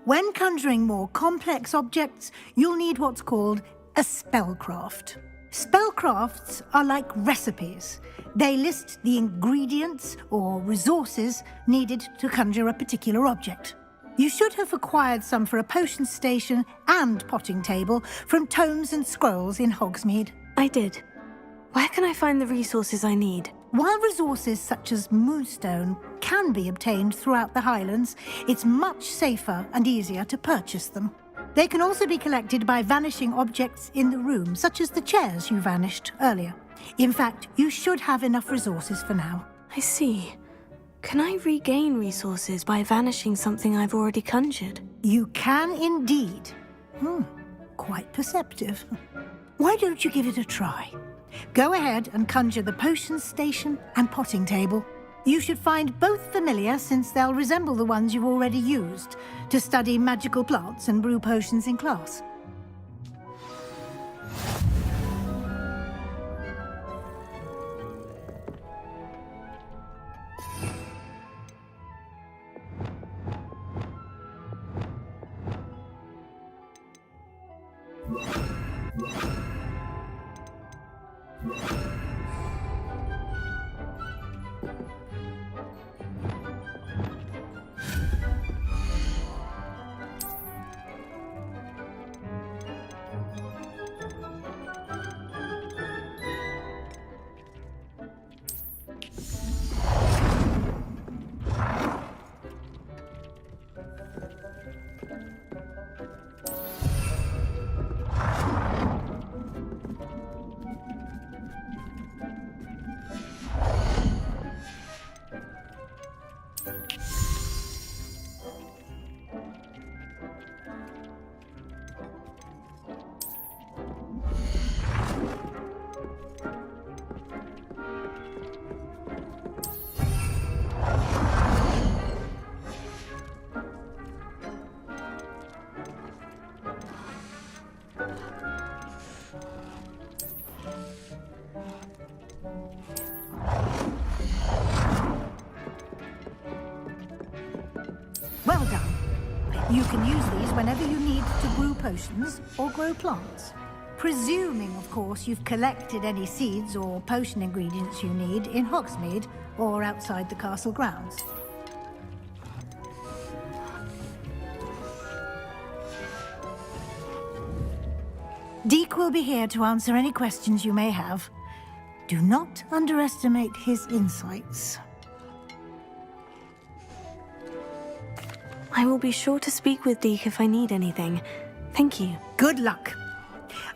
When conjuring more complex objects, you'll need what's called a spellcraft. Spellcrafts are like recipes. They list the ingredients or resources needed to conjure a particular object. You should have acquired some for a potion station and potting table from tomes and scrolls in Hogsmeade. I did. Where can I find the resources I need? While resources such as moonstone can be obtained throughout the Highlands, it's much safer and easier to purchase them. They can also be collected by vanishing objects in the room, such as the chairs you vanished earlier. In fact, you should have enough resources for now. I see. Can I regain resources by vanishing something I've already conjured? You can indeed. Quite perceptive. Why don't you give it a try? Go ahead and conjure the potion station and potting table. You should find both familiar, since they'll resemble the ones you've already used to study magical plants and brew potions in class. Well done. You can use these whenever you need to brew potions or grow plants. Presuming, of course, you've collected any seeds or potion ingredients you need in Hogsmeade or outside the castle grounds. Deke will be here to answer any questions you may have. Do not underestimate his insights. I will be sure to speak with Deke if I need anything. Thank you. Good luck.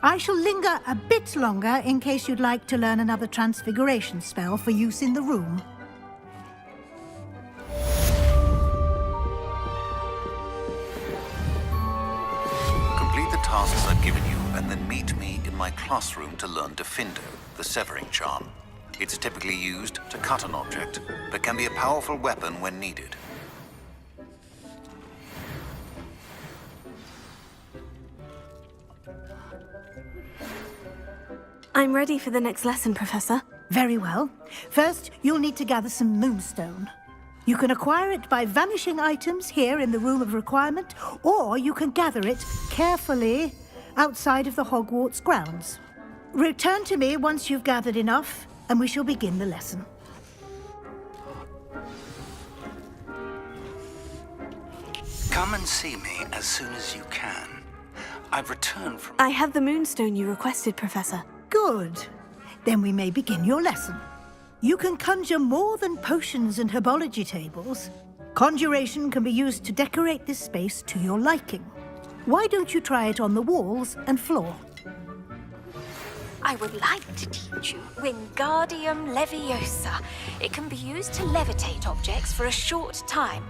I shall linger a bit longer in case you'd like to learn another transfiguration spell for use in the room. Complete the tasks I've given you and then meet me in my classroom to learn Defindo, the severing charm. It's typically used to cut an object, but can be a powerful weapon when needed. I'm ready for the next lesson, Professor. Very well. First, you'll need to gather some moonstone. You can acquire it by vanishing items here in the Room of Requirement, or you can gather it carefully outside of the Hogwarts grounds. Return to me once you've gathered enough, and we shall begin the lesson. Come and see me as soon as you can. I've returned from... I have the moonstone you requested, Professor. Good. Then we may begin your lesson. You can conjure more than potions and herbology tables. Conjuration can be used to decorate this space to your liking. Why don't you try it on the walls and floor? I would like to teach you Wingardium Leviosa. It can be used to levitate objects for a short time.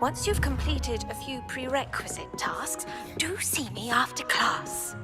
Once you've completed a few prerequisite tasks, do see me after class.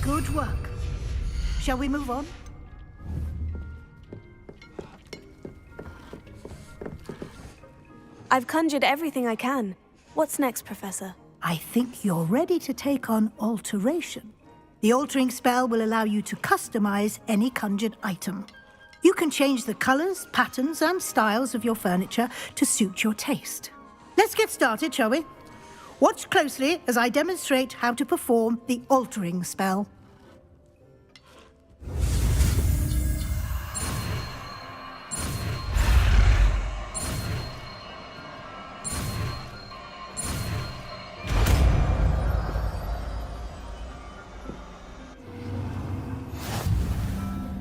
Good work. Shall we move on? I've conjured everything I can. What's next, Professor? I think you're ready to take on alteration. The altering spell will allow you to customize any conjured item. You can change the colors, patterns, and styles of your furniture to suit your taste. Let's get started, shall we? Watch closely as I demonstrate how to perform the altering spell.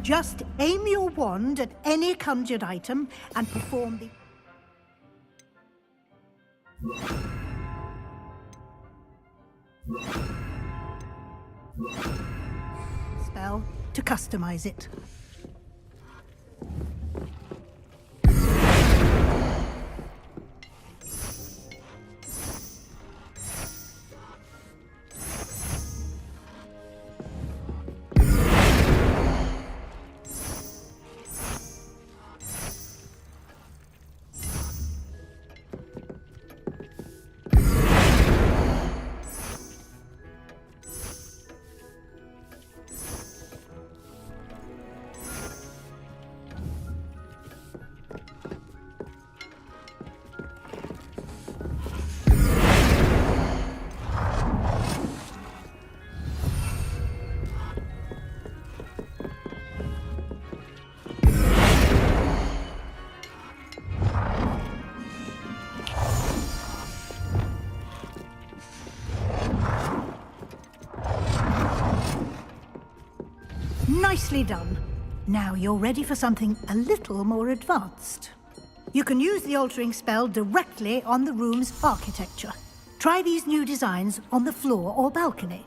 Just aim your wand at any conjured item and perform the spell to customize it. Nicely done. Now you're ready for something a little more advanced. You can use the altering spell directly on the room's architecture. Try these new designs on the floor or balcony.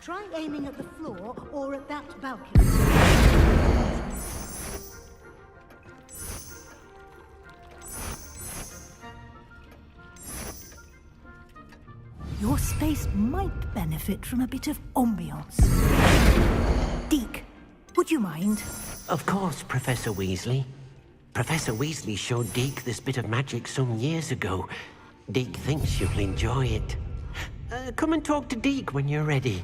Try aiming at the floor or at that balcony. Your space might benefit from a bit of ambiance. Deke, would you mind? Of course, Professor Weasley. Professor Weasley showed Deke this bit of magic some years ago. Deke thinks you'll enjoy it. Come and talk to Deke when you're ready.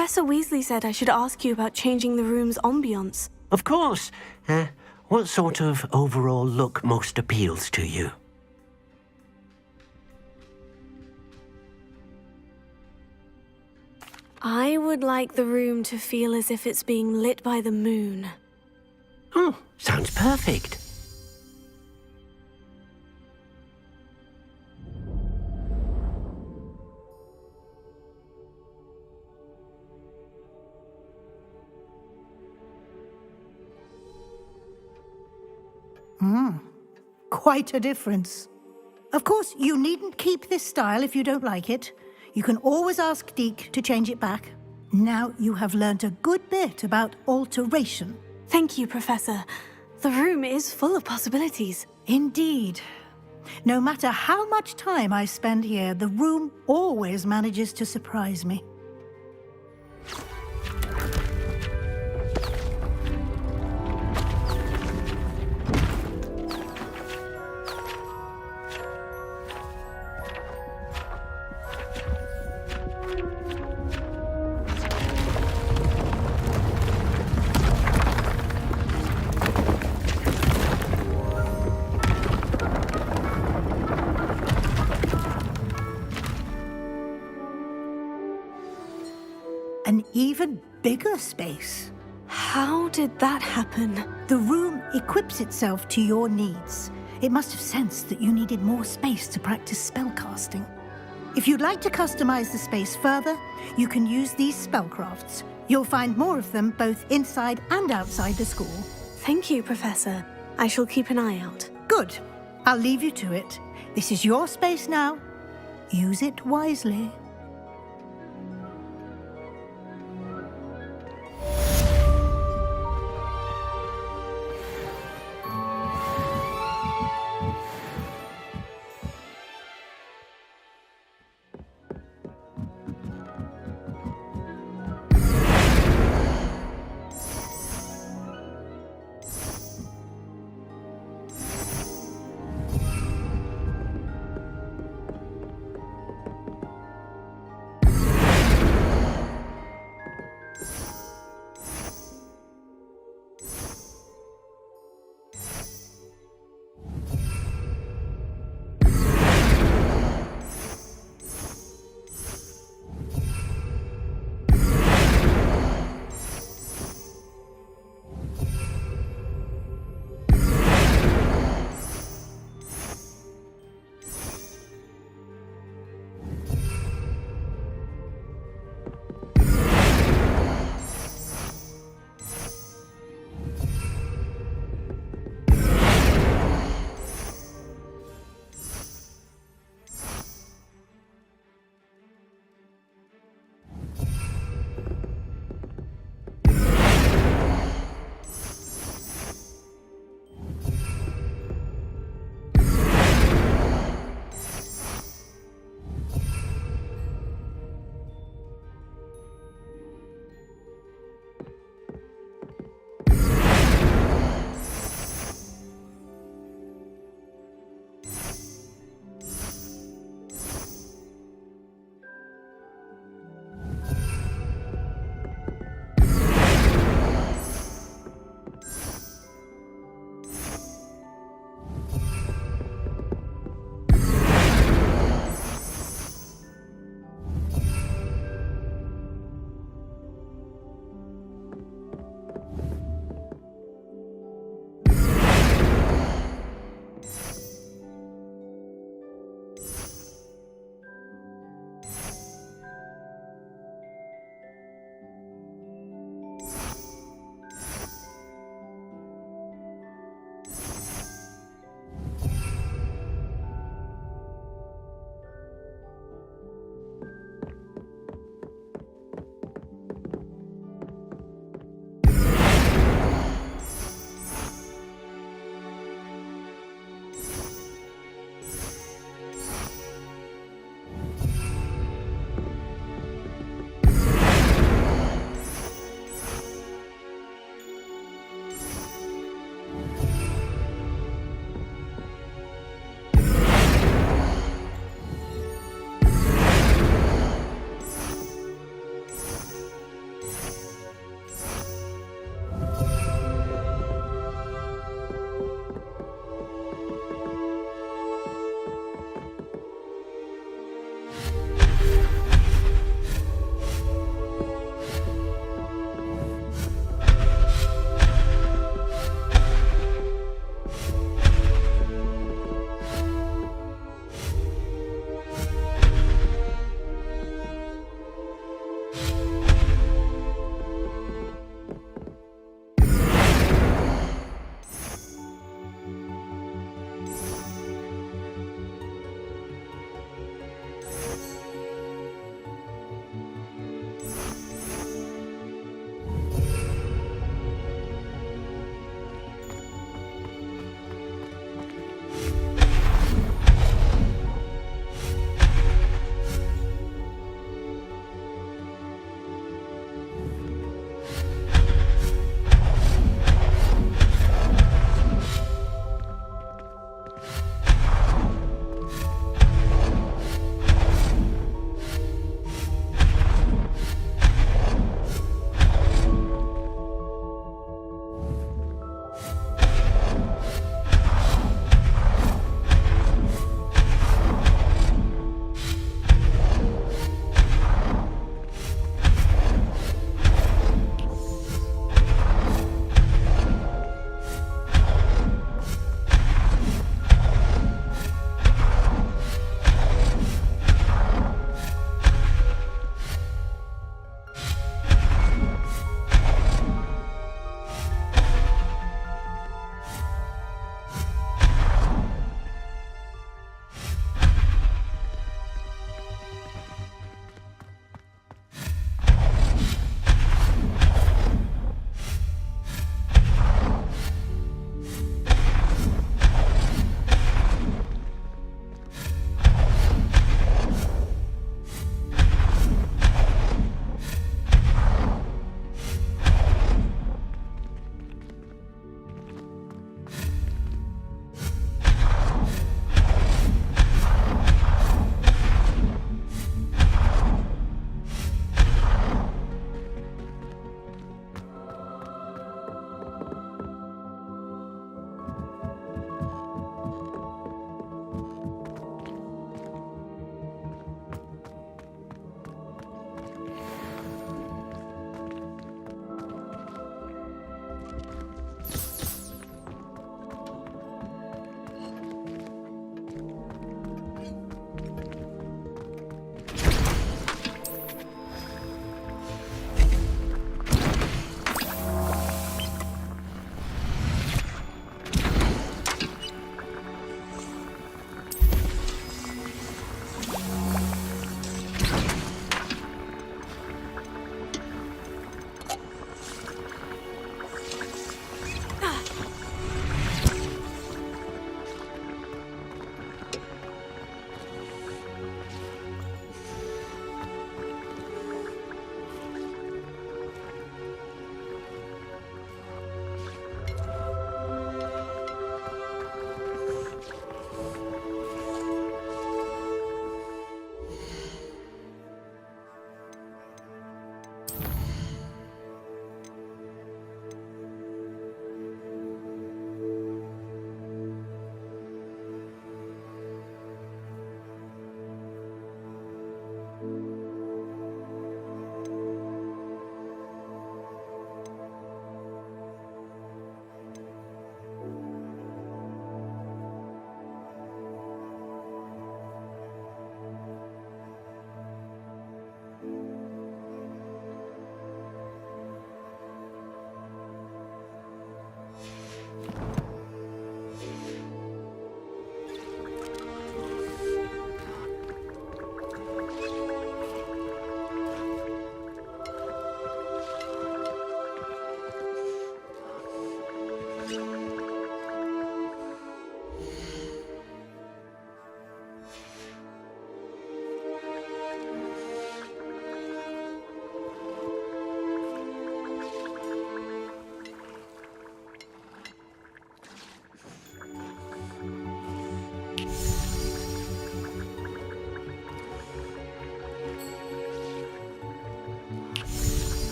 Professor Weasley said I should ask you about changing the room's ambiance. Of course. What sort of overall look most appeals to you? I would like the room to feel as if it's being lit by the moon. Oh, sounds perfect. Quite a difference. Of course, you needn't keep this style if you don't like it. You can always ask Deke to change it back. Now you have learnt a good bit about alteration. Thank you, Professor. The room is full of possibilities. Indeed. No matter how much time I spend here, the room always manages to surprise me. An even bigger space. How did that happen? The room equips itself to your needs. It must have sensed that you needed more space to practice spellcasting. If you'd like to customize the space further, you can use these spellcrafts. You'll find more of them both inside and outside the school. Thank you, Professor. I shall keep an eye out. Good. I'll leave you to it. This is your space now. Use it wisely.